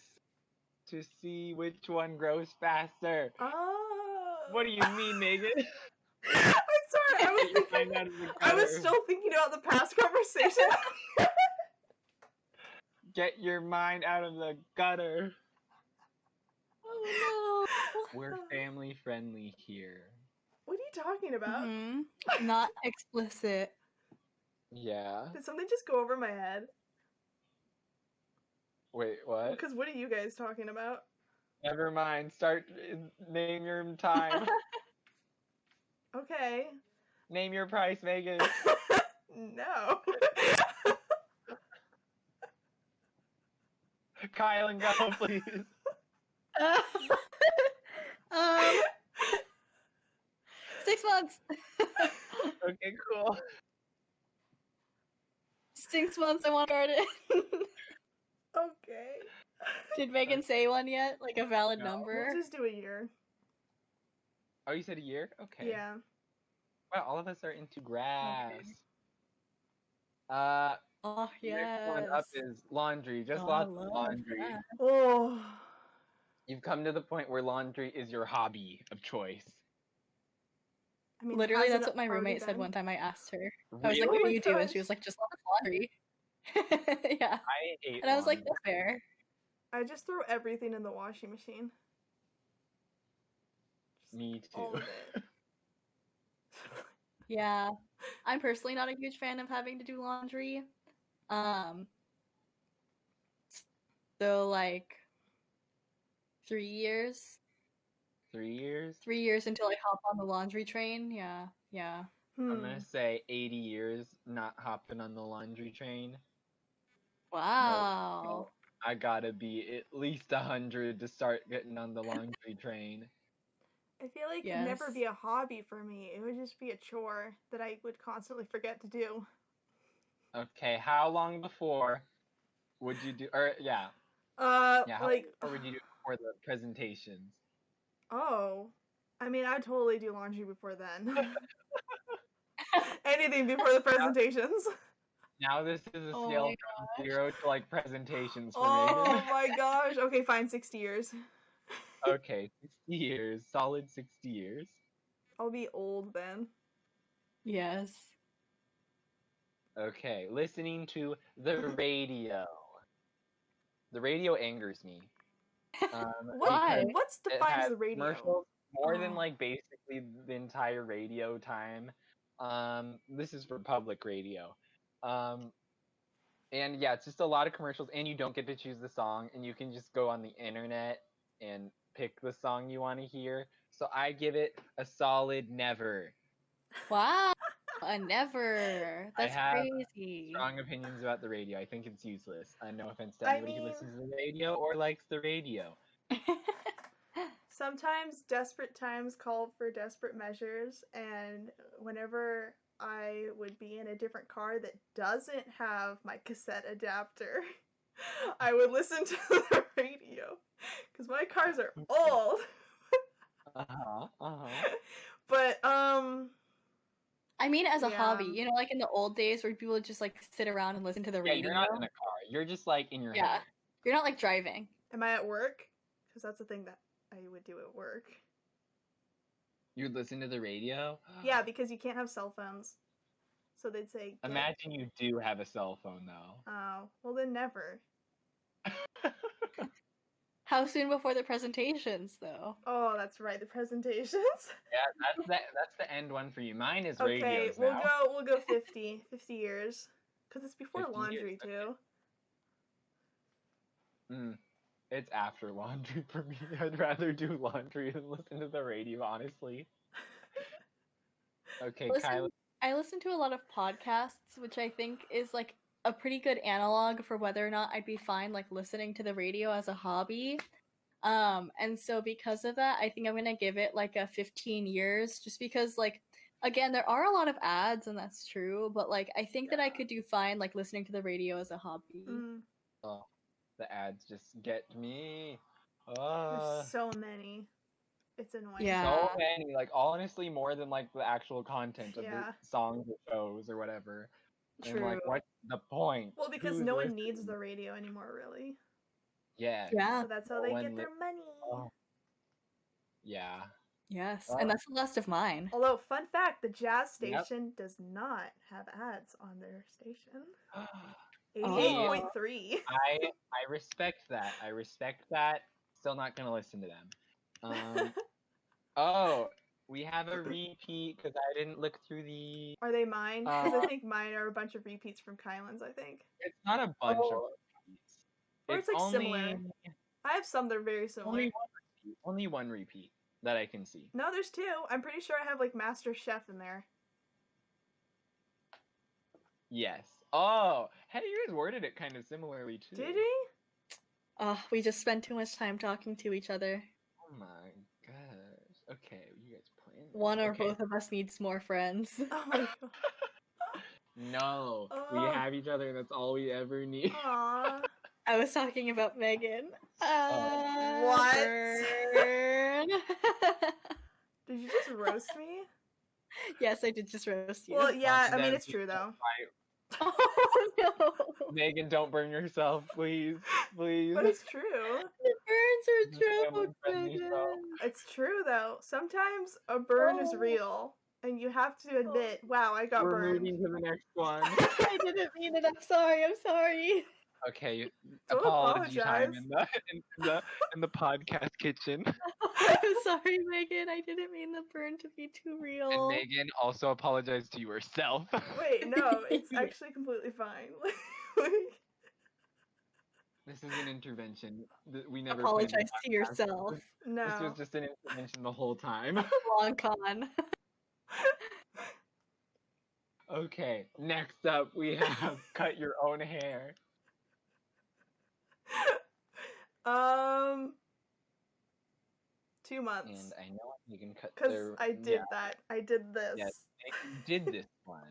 to see which one grows faster. Oh. What do you mean, Megan? I'm sorry, I was still thinking about the past conversation. Get your mind out of the gutter. Oh We're family friendly here. What are you talking no. about? Mm-hmm. Not explicit. Yeah. Did something just go over my head? Wait, what? Because what are you guys talking about? Never mind. Name your time. Okay. Name your price, Megan. No. Kylan, go, please. 6 months. Okay, cool. 6 months I want to garden. Okay. Did Megan say one yet? Like a valid No. number? We'll just do a year. Oh, you said a year? Okay. Yeah. Wow, all of us are into grass. Okay. Next Oh, yes. one up is laundry. Just Oh, lots I of love laundry. that. Oh. You've come to the point where laundry is your hobby of choice. I mean, Literally, hasn't that's what my already roommate said been? one time I asked her. I was like, Really? what Oh do you my do? And she gosh. was like, just lots of laundry. Yeah. I hate And I was like, laundry. that's fair. I just throw everything in the washing machine. Just Me all too. of it. Yeah. I'm personally not a huge fan of having to do laundry. So like 3 years. 3 years? 3 years until I hop on the laundry train. Yeah. Yeah. I'm gonna say 80 years not hopping on the laundry train. Wow. No, I gotta be at least 100 to start getting on the laundry train. I feel like it'd never be a hobby for me. It would just be a chore that I would constantly forget to do. Okay, how long before would you do? Or yeah, How long before would you do it before the presentations? Oh, I mean, I'd totally do laundry before then. Anything before the presentations. Now this is a scale from 0 to like presentations for Oh Megan. my gosh. Okay, fine, 60 years. Okay, 60 years, solid 60 years. I'll be old then. Yes. Okay, listening to the radio. The radio angers me. Why? What's It defines has the radio? commercials more than Oh. like basically the entire radio time. This is for public radio. And yeah, it's just a lot of commercials, and you don't get to choose the song, and you can just go on the internet and pick the song you want to hear. So I give it a solid never. Wow, a never. I That's have crazy. strong opinions about the radio. I think it's useless. No offense to I anybody who mean- listens to the radio or likes the radio. Sometimes desperate times call for desperate measures, and whenever I would be in a different car that doesn't have my cassette adapter, I would listen to the radio because my cars are old. But I mean, as a Yeah. hobby, you know, like in the old days where people would just like sit around and listen to the Yeah, radio. you're not in a car. You're just like in your Yeah. head. You're not like driving. am I at work? Because that's the thing that I would do at work. You'd listen to the radio? Yeah, because you can't have cell phones. So they'd say, get- Imagine you do have a cell phone though. Oh, well then never. How soon before the presentations, though? Oh, that's right, the presentations. Yeah, that's the end one for you. Mine is Okay, radios we'll now. go 50 years. Because it's before 50 laundry years, too. It's after laundry for me. I'd rather do laundry than listen to the radio, honestly. Okay, Kylan. I listen to a lot of podcasts, which I think is like a pretty good analog for whether or not I'd be fine like listening to the radio as a hobby. And so because of that, I think I'm gonna give it like a 15 years, just because like again, there are a lot of ads and that's true, but like I think that I could do fine like listening to the radio as a hobby. Oh, the ads just get me. There's so many. It's annoying. Yeah. So many, like honestly, more than like the actual content of Yeah. the songs or shows or whatever. And True. like, what's the point? Well, because Who's no one listening? needs the radio anymore, really. Yeah. Yeah. So that's how they When get their money. Oh. Yeah. Yes. Oh. And that's the last of mine. Although, fun fact, the jazz Yep. station does not have ads on their station. Oh. 88.3. I respect that. I respect that. Still not gonna listen to them. Oh, we have a repeat because I didn't look through the. Are they mine? Because I think mine are a bunch of repeats from Kylan's, I think. It's not a bunch of repeats. Or it's, like, only, similar. I have some that are very similar. Only one repeat that I can see. No, there's two. I'm pretty sure I have, like, Master Chef in there. Yes. Oh, hey, you guys worded it kind of similarly too. Did he? Oh, we just spent too much time talking to each other. Oh my gosh. Okay, you guys playing? One or Okay. both of us needs more friends. Oh my god. No, we Oh. have each other. That's all we ever need. Aww. I was talking about Megan. What? Burn. Did you just roast me? Yes, I did just roast you. Well, yeah, I mean, That's it's true, though. Oh no! Megan, don't burn yourself, please, please. But it's true. The burns are This is a joke, family-friendly Megan. show. It's true, though. Sometimes a burn is Oh. real, and you have to admit, wow, I got We're burned. moving to the next one. I didn't mean it. I'm sorry. Okay, Don't apology time apologize. in the podcast kitchen. I'm sorry, Megan. I didn't mean the burn to be too And real. Megan also apologized to yourself. Wait, no, it's actually completely fine. Like, This is an intervention. We never Apologize planned to the podcast. yourself. This no. was just an intervention the whole time. Long con. Okay, next up we have cut your own hair. 2 months. And I know you can cut Because their. I did that. I did this. Yes. Megan did this one.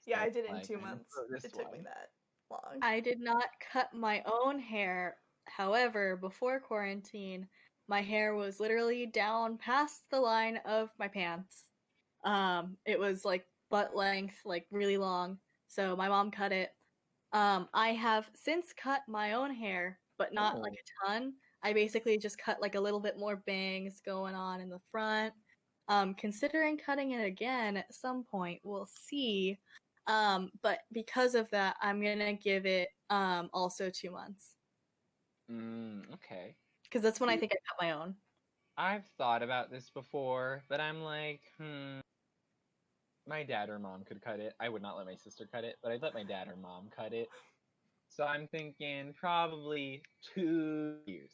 Yeah, I So, did it in like, 2 I know months. this It took me one. that long. I did not cut my own hair. However, before quarantine, my hair was literally down past the line of my pants. It was like butt length, like really long. So my mom cut it. I have since cut my own hair, but not like a ton. I basically just cut like a little bit more bangs going on in the front. Considering cutting it again at some point, we'll see. But because of that, I'm gonna give it also 2 months. Okay. Because that's when I think I cut my own. I've thought about this before, but I'm like, my dad or mom could cut it. I would not let my sister cut it, but I'd let my dad or mom cut it. So I'm thinking probably 2 years.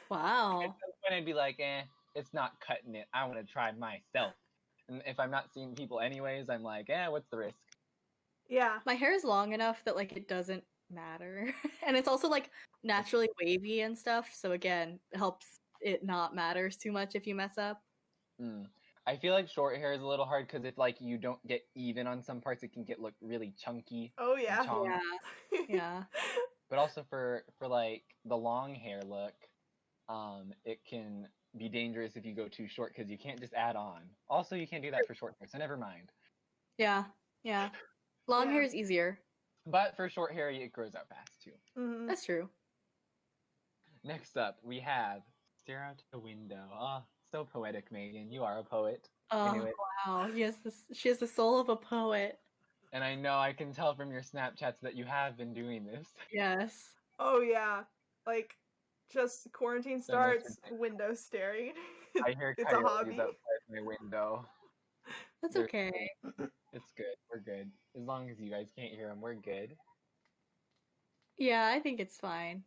Wow. At some point I'd be like, it's not cutting it. I want to try myself. And if I'm not seeing people anyways, I'm like, what's the risk? Yeah. My hair is long enough that like it doesn't matter. And it's also like naturally wavy and stuff, so again, it helps it not matters too much if you mess up. I feel like short hair is a little hard because if like you don't get even on some parts, it can get look really chunky. Oh yeah. Yeah. But also for like the long hair look, it can be dangerous if you go too short because you can't just add on. Also, you can't do that for short hair, so never mind. Yeah. Long hair is easier. But for short hair, it grows out fast too. Mm-hmm. That's true. Next up, we have stare out the window. Oh, so poetic, Megan. You are a poet. Oh, wow. She has the soul of a poet. And I know I can tell from your Snapchats that you have been doing this. Yes. Oh yeah. Like, just quarantine starts, window staring. I hear it's a hobby. outside my window. That's okay. It's good. We're good. As long as you guys can't hear them, we're good. Yeah, I think it's fine.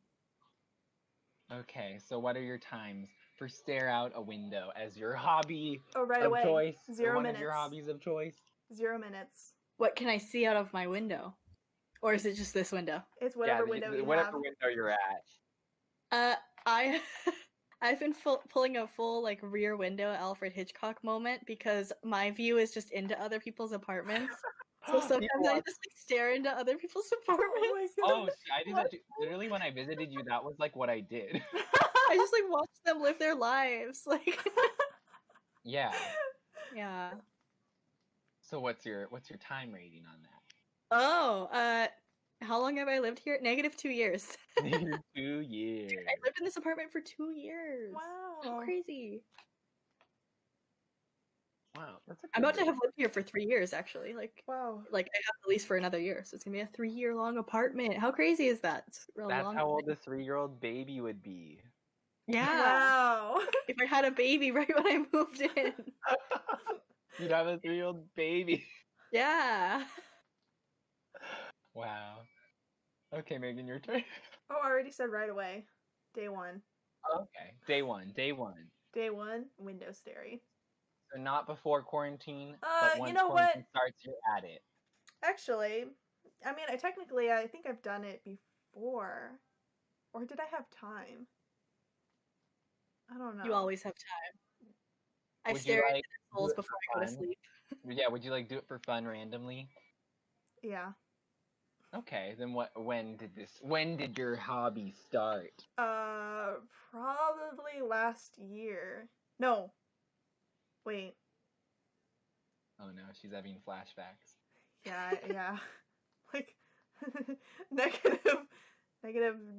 Okay, so what are your times for stare out a window as your hobby of choice? 0 one minutes. of your hobbies of choice? 0 minutes. What can I see out of my window? Or is it just this window? It's whatever window you whatever have. window you're at. I've been pulling a full like rear window Alfred Hitchcock moment because my view is just into other people's apartments. So sometimes I just like stare into other people's apartments. Oh, see, I did that too. Literally when I visited you, that was like what I did. I just like watched them live their lives. Like Yeah. Yeah. So what's your time rating on that? Oh, how long have I lived here? -2 years. -2 years. Dude, I lived in this apartment for 2 years. Wow. How crazy. Wow, that's I'm about to have lived here for 3 years, actually. Like, wow. Like I have the lease for another year, so it's gonna be a 3-year long apartment. How crazy is that? That's how old a 3-year-old baby would be. Yeah. Wow. If I had a baby right when I moved in. You'd have a 3-year-old baby. Yeah. Wow. Okay, Megan, your turn. Oh, I already said right away. Day 1. Okay, day one. Day 1, window staring. So not before quarantine, but once you know quarantine what? starts, you're at it. Actually, I mean, I think I've done it before. Or did I have time? I don't know. You always have time. I Would stare you, into like, their souls do it before for I go to fun? sleep. Yeah, would you like do it for fun randomly? Yeah. Okay, then when did your hobby start? Probably last year. No. Wait. Oh no, she's having flashbacks. Yeah. Like negative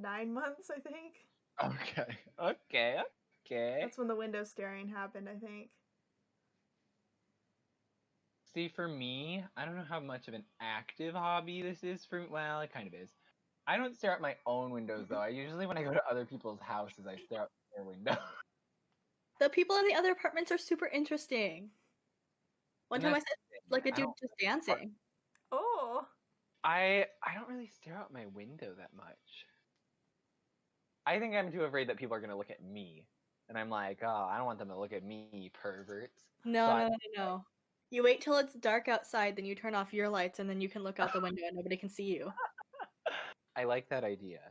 9 months, I think. Okay. That's when the window staring happened, I think. See, for me, I don't know how much of an active hobby this is for me. Well, it kind of is. I don't stare at my own windows, though. Usually when I go to other people's houses, I stare out their window. The people in the other apartments are super interesting. One time I said, like, a dude just dancing. Oh. I don't really stare out my window that much. I think I'm too afraid that people are going to look at me. And I'm like, oh, I don't want them to look at me, perverts. No. You wait till it's dark outside, then you turn off your lights, and then you can look out the window and nobody can see you. I like that idea.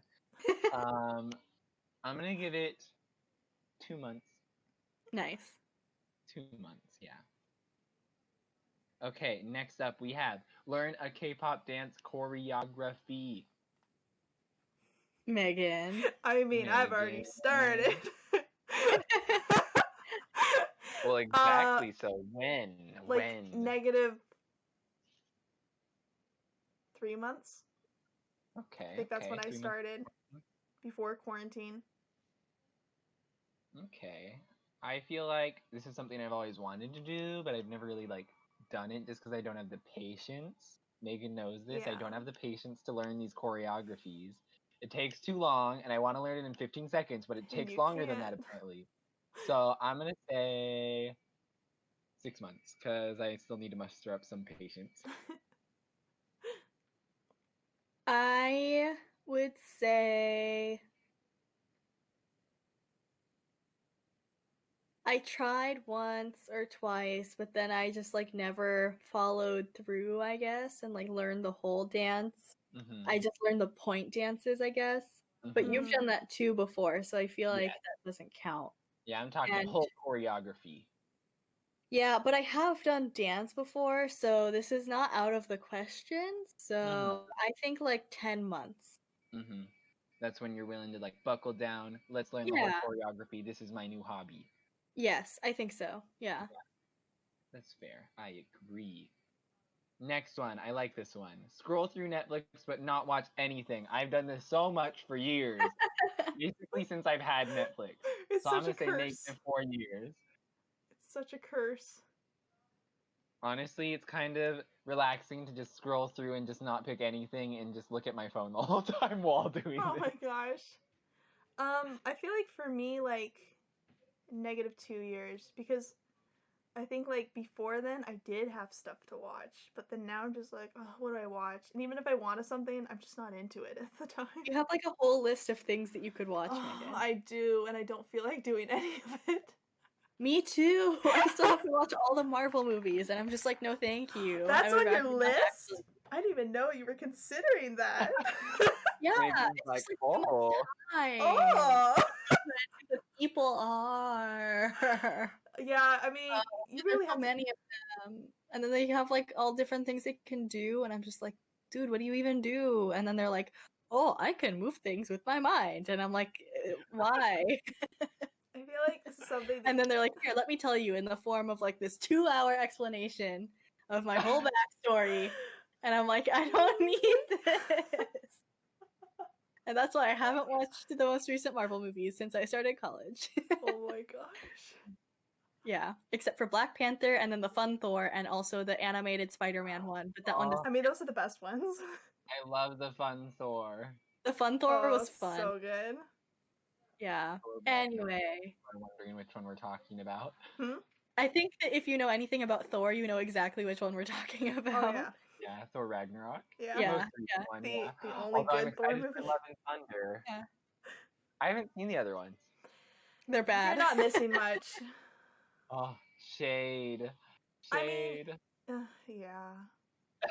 I'm going to give it 2 months. Nice. 2 months, yeah. Okay, next up we have learn a K-pop dance choreography. Megan. I mean, I've already started. Well, exactly. So when? Like when? -3 months. Okay. I think that's when I started. Before quarantine. Okay. I feel like this is something I've always wanted to do, but I've never really like done it just because I don't have the patience. Megan knows this. I Yeah. don't have the patience to learn these choreographies. It takes too long, and I want to learn it in 15 seconds, but it And takes you longer than that can't. apparently. So I'm gonna say 6 months because I still need to muster up some patience. I would say I tried once or twice, but then I just like never followed through, I guess, and like learned the whole dance. Mm-hmm. I just learned the point dances, I guess. But you've Mhm. done that too before, so I feel like Yeah. that doesn't count. Yeah, I'm talking And whole choreography. yeah, but I have done dance before, so this is not out of the question. So I think like 10 months. Mm-hmm. That's when you're willing to like buckle down. Let's learn the whole Yeah. choreography. This is my new hobby. Yes, I think so. Yeah. That's fair. I agree. Next one. I like this one. Scroll through Netflix but not watch anything. I've done this so much for years. Basically since I've had Netflix. It's So I'm such a gonna say curse. negative 4 years. It's such a curse. Honestly, it's kind of relaxing to just scroll through and just not pick anything and just look at my phone the whole time while doing Oh this. my gosh. I feel like for me, like, -2 years, because I think like before then I did have stuff to watch, but then now I'm just like, oh, what do I watch? And even if I wanted something, I'm just not into it at the time. You have like a whole list of things that you could watch, Oh, Megan. I do, and I don't feel like doing any of it. Me too. I still have to watch all the Marvel movies, and I'm just like, no, thank you. That's I would on your rather not list? actually. I didn't even know you were considering that. Yeah, Megan's it's like, just like too much oh. time. Oh. Because people are. Yeah, I mean, you There's really so have to. many of them, and then they have like all different things they can do, and I'm just like, dude, what do you even do? And then they're like, oh, I can move things with my mind, and I'm like, why? I feel like this is something that. And then they're like, here, let me tell you in the form of like this 2-hour explanation of my whole backstory. And I'm like, I don't need this. And that's why I haven't watched the most recent Marvel movies since I started college. Oh my gosh. Yeah, except for Black Panther and then the fun Thor and also the animated Spider-Man one. But that one doesn't. I mean, those are the best ones. I love the fun Thor. The fun Thor Oh, was fun. so good. Yeah. Anyway. I'm wondering which one we're talking about. I think that if you know anything about Thor, you know exactly which one we're talking about. Oh yeah. Yeah, Thor Ragnarok. Yeah. Yeah, Most recent one, The yeah. the only Although I'm good Thor excited movie. for Love and Thunder. Yeah. I haven't seen the other ones. They're bad. You're not missing much. Oh, shade. I mean, Shade. yeah.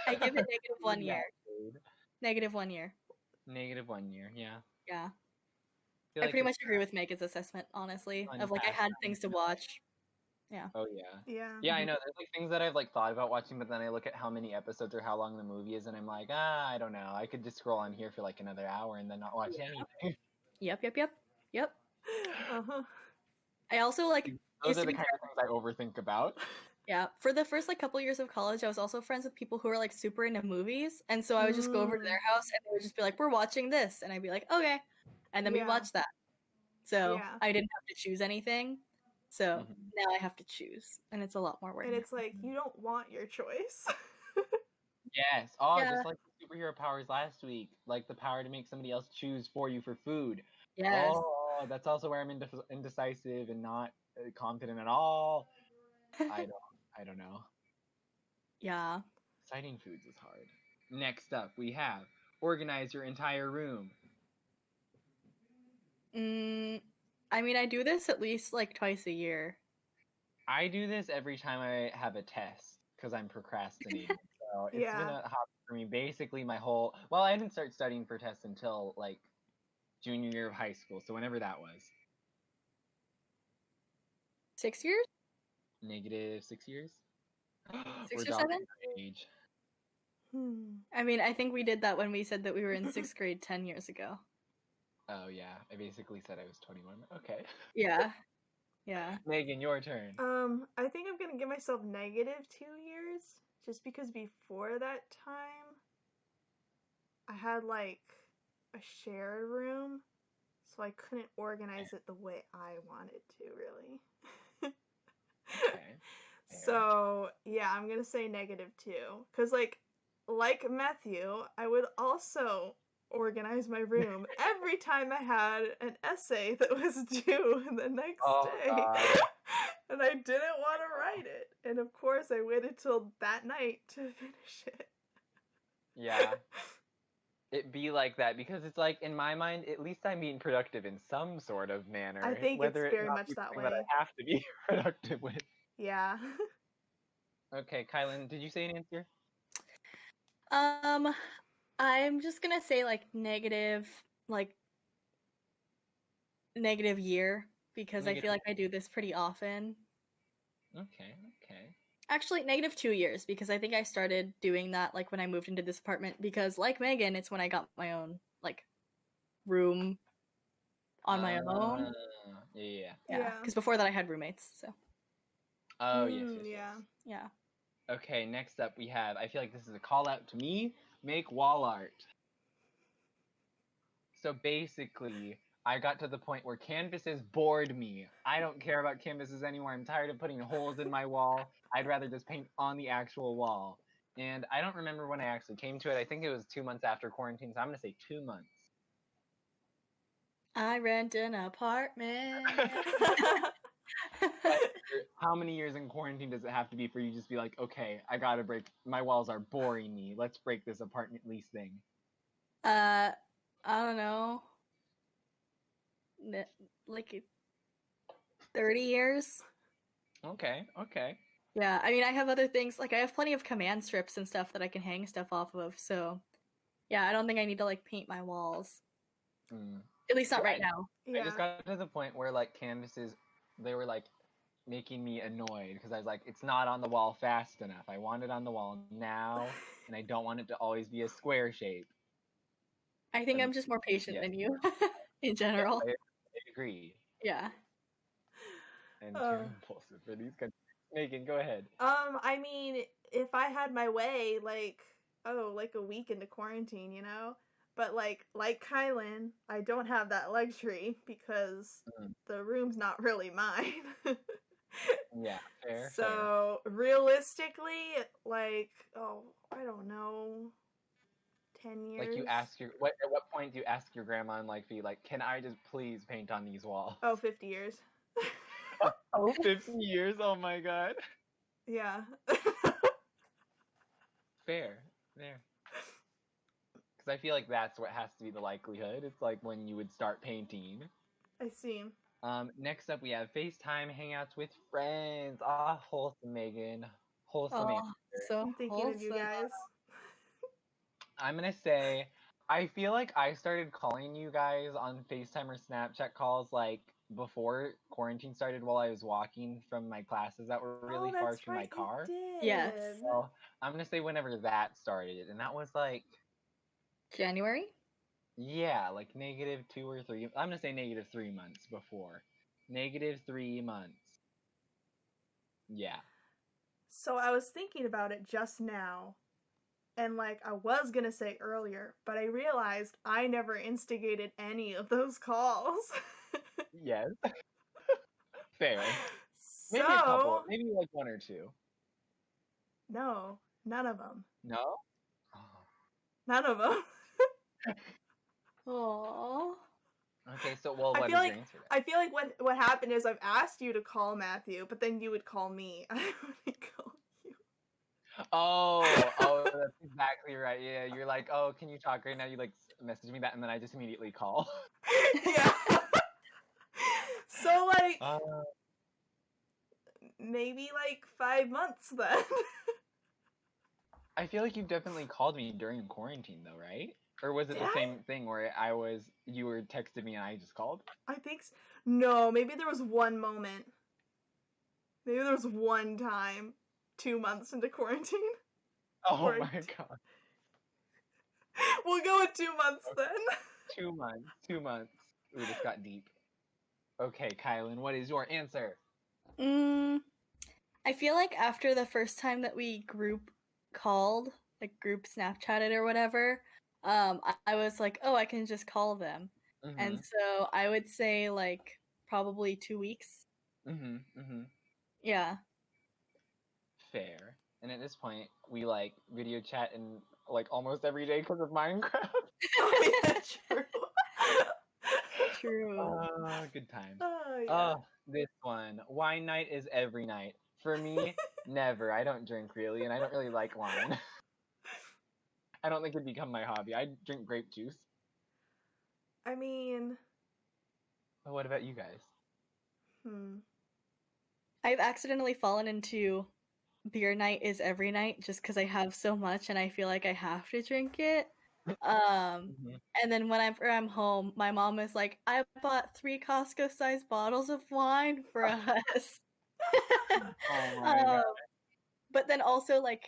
I give it -1 Yeah, year. shade. -1 year. -1 year, yeah. Yeah. Feel I like pretty much it's agree with Megan's assessment, honestly. fun Of like, I had pastime. things to watch. Yeah. Oh yeah. Yeah. Yeah, I know. There's like things that I've like thought about watching, but then I look at how many episodes or how long the movie is, and I'm like, I don't know. I could just scroll on here for like another hour and then not watch anything. Yep. Uh-huh. I also like Those used are to the be kind of things I overthink about. yeah. For the first like couple years of college, I was also friends with people who were like super into movies, and so I would just go over to their house and they would just be like, "We're watching this," and I'd be like, "Okay," and then we Yeah. watched that. So Yeah. I didn't have to choose anything. So Mhm. now I have to choose, and it's a lot more work. And it's like you don't want your choice. Yes. Oh, Yeah. just like the superhero powers last week, like the power to make somebody else choose for you for food. Yes. Oh, that's also where I'm indecisive and not confident at all. I don't know. Yeah. Deciding foods is hard. Next up, we have organize your entire room. I mean, I do this at least like twice a year. I do this every time I have a test because I'm procrastinating. So it's been a hobby for me basically my whole. Well, I didn't start studying for tests until like junior year of high school, so whenever that was. 6 years? -6 years. 6 We're or 7? dogging our age. I mean, I think we did that when we said that we were in 6th grade 10 years ago. Oh yeah, I basically said I was 21. Okay. Yeah. Yeah. Megan, your turn. I think I'm gonna give myself -2 years, just because before that time, I had like a shared room, so I couldn't organize it the way I wanted to, really. Okay. So, yeah, I'm gonna say -2. Because, like Matthew, I would also organize my room every time I had an essay that was due the next Oh day. god. And I didn't want to write it. And of course, I waited till that night to finish it. Yeah. It be like that because it's like in my mind, at least I'm being productive in some sort of manner, I think whether it's it very not much be that something that way. I have to be productive with. Yeah. Okay, Kylan, did you say an answer? I'm just gonna say like negative year because I feel like I do this pretty often. Okay, okay. Actually, -2 years because I think I started doing that like when I moved into this apartment because like Megan, it's when I got my own like room on my own. Yeah. Yeah, because before that I had roommates. So. Oh yes, yes, Yeah. yes. Yeah. Okay, next up we have. I feel like this is a call out to me. Make wall art. So basically, I got to the point where canvases bored me. I don't care about canvases anymore. I'm tired of putting holes in my wall. I'd rather just paint on the actual wall. And I don't remember when I actually came to it. I think it was 2 months after quarantine, so I'm gonna say 2 months. I rent an apartment. But how many years in quarantine does it have to be for you to just be like, okay, I gotta break, my walls are boring me. Let's break this apartment lease thing. I don't know. Like 30 years. Okay, okay. Yeah, I mean, I have other things. Like, I have plenty of command strips and stuff that I can hang stuff off of. So, yeah, I don't think I need to like paint my walls. At least not right now. I just got to the point where like canvases, they were like making me annoyed because I was like, it's not on the wall fast enough. I want it on the wall now, and I don't want it to always be a square shape. I think I'm just more patient than you in general. I agree. Yeah. And too impulsive for these kinds of things. Megan, go ahead. I mean, if I had my way, like a week into quarantine, you know? But like Kylan, I don't have that luxury because the room's not really mine. Yeah, fair. So realistically, like, I don't know, 10 years. Like you ask at what point do you ask your grandma and like be like, can I just please paint on these walls? 50 years. 50 years? Oh my god. Yeah. Fair. Because I feel like that's what has to be the likelihood. It's like when you would start painting. I see. Next up we have FaceTime hangouts with friends. Wholesome, Megan. Wholesome answer. So I'm thinking of you guys. I'm gonna say, I feel like I started calling you guys on FaceTime or Snapchat calls like before quarantine started while I was walking from my classes that were really far to my car. Yes. So I'm gonna say whenever that started, and that was like January? Yeah, like -2 or 3. I'm gonna say -3 months before. -3 months. Yeah. So I was thinking about it just now. And like I was gonna say earlier, but I realized I never instigated any of those calls. Yes. Fair. So, Maybe a couple. Maybe like 1 or 2. No, none of them. No? None of them. Aww. Okay, so well, I what feel is like your answer then? I feel like what happened is I've asked you to call Matthew, but then you would call me. I wouldn't call you. Oh, that's exactly right. Yeah, you're like, oh, can you talk right now? You like message me that, and then I just immediately call. Yeah. So like maybe like 5 months then. I feel like you've definitely called me during quarantine though, right? Or was it Did the I? same thing where you were texting me and I just called? I think no, maybe there was one moment. Maybe there was one time 2 months into quarantine. Oh my god. We'll go with 2 months then. 2 months. 2 months. Ooh, this got deep. Okay, Kylan, what is your answer? I feel like after the first time that we group called, like group Snapchatted or whatever, I was like, oh, I can just call them. And so I would say like probably 2 weeks. Mm-hmm. Mm-hmm. Yeah. fair. And at this point, we like video chat and like almost every day because of Minecraft. Oh yeah, true. True. Good times. Oh yeah. This one. Wine night is every night. For me, never. I don't drink really, and I don't really like wine. I don't think it'd become my hobby. I drink grape juice. I mean, But what about you guys? I've accidentally fallen into beer night is every night just because I have so much and I feel like I have to drink it. And then whenever I'm home, my mom is like, I bought 3 Costco-sized bottles of wine for us. Oh my God. But then also, like,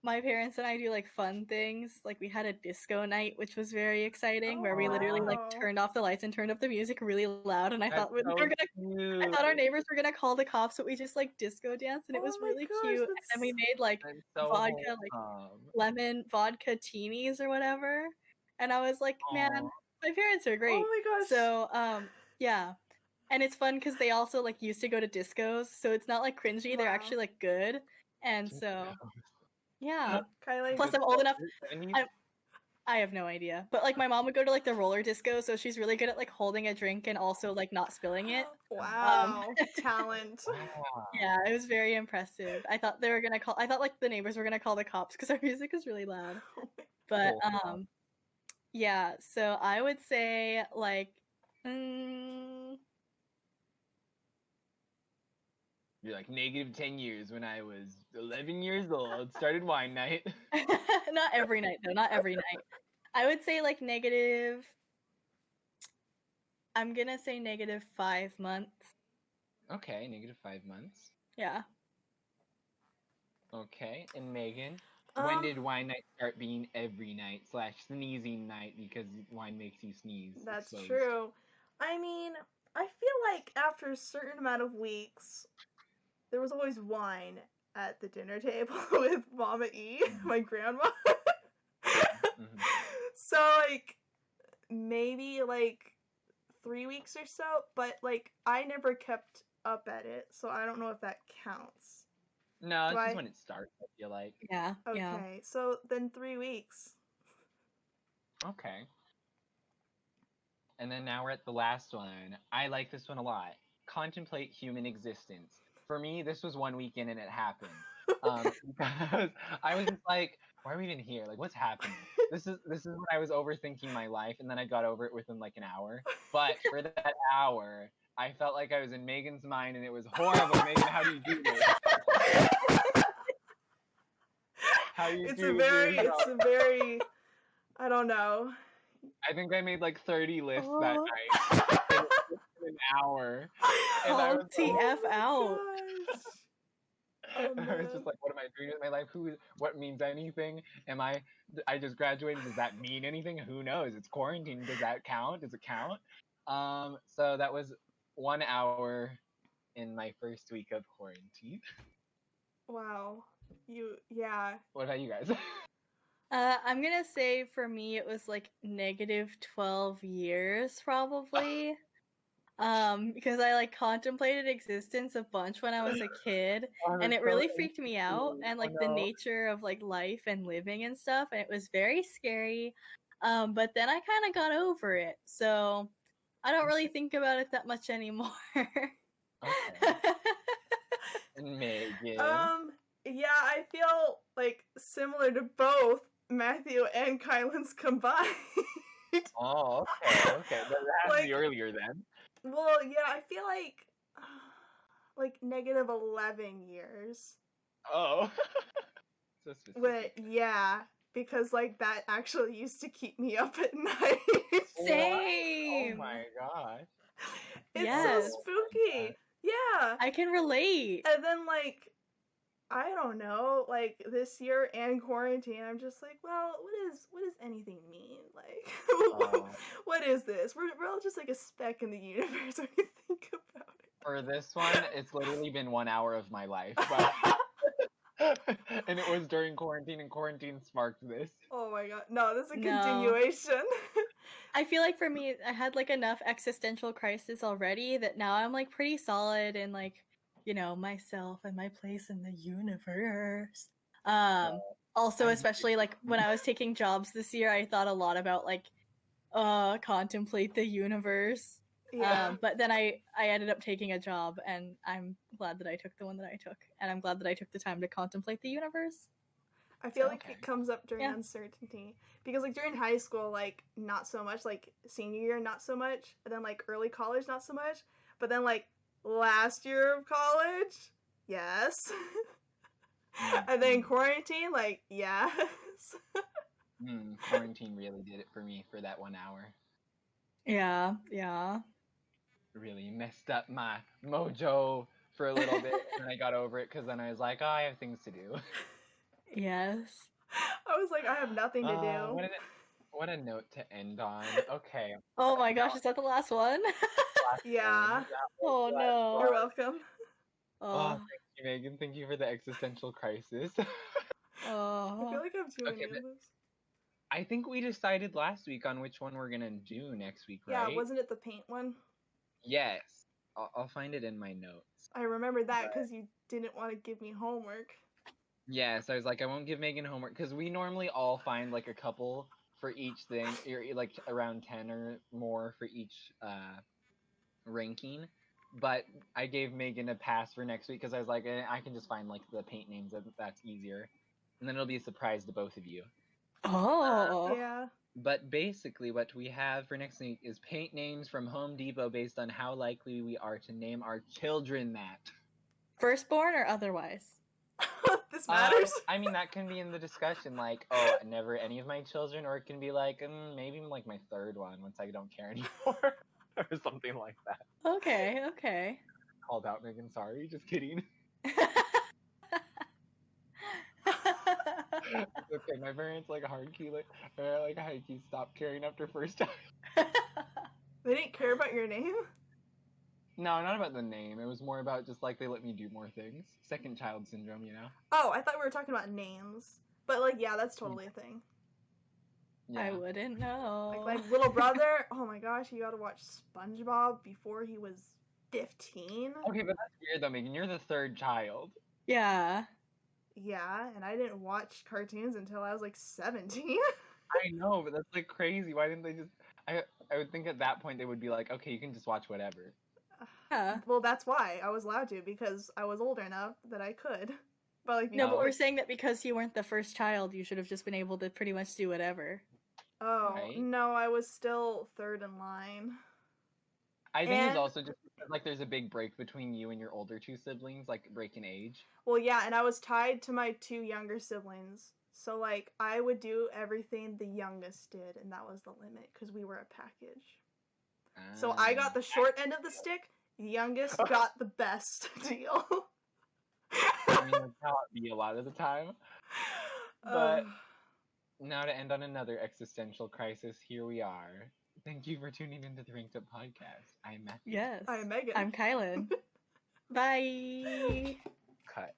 my parents and I do, like, fun things. Like, we had a disco night, which was very exciting, where we literally, like, wow. turned off the lights and turned up the music really loud, and I That's thought we so were gonna, I thought our neighbors were gonna call the cops, but we just, like, disco danced, and it was Oh my really gosh, cute. And then we made, like, That's so vodka, like, wholesome. lemon vodka teenies or whatever. And I was like, man, Aw. my parents are Oh great. my gosh. So, yeah. And it's fun because they also, like, used to go to discos, so it's not, like, cringy. They're Wow. actually, like, good. And so, yeah. Kylan, Plus, Is it I'm old enough. 70s? I have no idea. But, like, my mom would go to, like, the roller disco, so she's really good at, like, holding a drink and also, like, not spilling it. wow, talent. Wow. Yeah, it was very impressive. I thought like, the neighbors were gonna call the cops because our music is really loud. But, Cool. yeah, so I would say, like, You're like -10 years when I was 11 years old. Started wine night. not every night, though. Not every night. I would say, like, negative. I'm gonna say -5 months. Okay, -5 months. Yeah. Okay, and Megan, when did wine night start being every night / sneezing night because wine makes you sneeze? That's exposed? true. I mean, I feel like after a certain amount of weeks, there was always wine at the dinner table with Mama E, my grandma. So, like, maybe, like, 3 weeks or so, but, like, I never kept up at it, so I don't know if that counts. No, it's Do just I- when it starts, I feel like. Yeah. Okay, Yeah. so then 3 weeks. Okay. And then now we're at the last one. I like this one a lot. Contemplate human existence. For me, this was 1 weekend and it happened. Because I was just like, why are we even here? Like, what's happening? This is when I was overthinking my life, and then I got over it within like an hour. But for that hour, I felt like I was in Megan's mind, and it was horrible. Megan, how do you do this? How do you It's do a very, this? I don't know. I think I made like 30 lists Oh. that night in an hour. And I Call was TF out. Gosh. I was man. just like, what am I doing with my life? What means anything? I just graduated. Does that mean anything? Who knows? It's quarantine. Does that count? Does it count? So that was 1 hour in my first week of quarantine. Wow. Yeah. What about you guys? I'm gonna say for me it was like -12 years probably. Because I like contemplated existence a bunch when I was a kid, and it really freaked me out, and like the nature of like life and living and stuff, and it was very scary. But then I kind of got over it, so I don't really think about it that much anymore. Okay. And Megan. Yeah, I feel like similar to both Matthew and Kylan's combined. Oh, okay. That has to be earlier then. Well, yeah, I feel like -11 years. Oh. So specific. But yeah, because like that actually used to keep me up at night. Same. Oh my gosh. It's Yes. so spooky. Yeah. I can relate. And then like I don't know, like this year and quarantine, I'm just like, well, what does anything mean? Like what is this? We're all just like a speck in the universe when you think about it. For this one, it's literally been 1 hour of my life. But and it was during quarantine, and quarantine sparked this. Oh my god. No, this is a No. continuation. I feel like for me, I had like enough existential crisis already that now I'm like pretty solid and like, myself and my place in the universe. Also, especially like when I was taking jobs this year, I thought a lot about like contemplate the universe. Yeah. But then I ended up taking a job, and I'm glad that I took the one that I took, and I'm glad that I took the time to contemplate the universe. I feel So, like it comes up during yeah. uncertainty because like during high school, like not so much, like senior year not so much, and then like early college not so much, but then like last year of college, yes. And then quarantine, like yes. Quarantine really did it for me for that 1 hour. Yeah. Really messed up my mojo for a little bit, and then I got over it because then I was like, oh, I have things to do. Yes. I was like, I have nothing to do. What a note to end on. Okay. Oh my gosh, is that the last one? Yeah. Oh no. You're welcome. Oh, thank you, Megan. Thank you for the existential crisis. I feel like I have too many of those. I think we decided last week on which one we're gonna do next week, right? Yeah, wasn't it the paint one? Yes. I'll find it in my notes. I remember that because you didn't want to give me homework. Yes, I was like, I won't give Megan homework because we normally all find like a couple for each thing, or like around 10 or more for each ranking. But I gave Megan a pass for next week because I was like, I can just find like the paint names. That's easier, and then it'll be a surprise to both of you. Oh. Yeah. But basically, what we have for next week is paint names from Home Depot based on how likely we are to name our children that. Firstborn or otherwise? This matters. I mean, that can be in the discussion, like, oh, never any of my children, or it can be like, maybe like my third one once I don't care anymore, or something like that. Okay. Called out, Megan. Sorry, just kidding. Okay, my parents like hard key stopped caring after first time. They didn't care about your name? No, not about the name. It was more about just like they let me do more things. Second child syndrome, you know? Oh, I thought we were talking about names. But like, yeah, that's totally a thing. Yeah. I wouldn't know. Like my little brother, oh my gosh, he got to watch SpongeBob before he was 15. Okay, but that's weird though, Megan. You're the third child. Yeah. Yeah, and I didn't watch cartoons until I was like 17. I know, but that's like crazy. Why didn't they just? I would think at that point they would be like, okay, you can just watch whatever. Yeah. Well, that's why I was allowed to, because I was older enough that I could. But like, no, but we're saying that because you weren't the first child, you should have just been able to pretty much do whatever. Oh, right? No, I was still third in line. I think it's also just like there's a big break between you and your older two siblings, like break in age. Well, yeah, and I was tied to my two younger siblings. So, like, I would do everything the youngest did, and that was the limit, because we were a package. So I got the short end of the stick, the youngest got the best deal. I mean, that's how it be a lot of the time. But now to end on another existential crisis, here we are. Thank you for tuning into the Ranked Up Podcast. I'm Matthew. Yes. I'm Megan. I'm Kylan. Bye. Cut.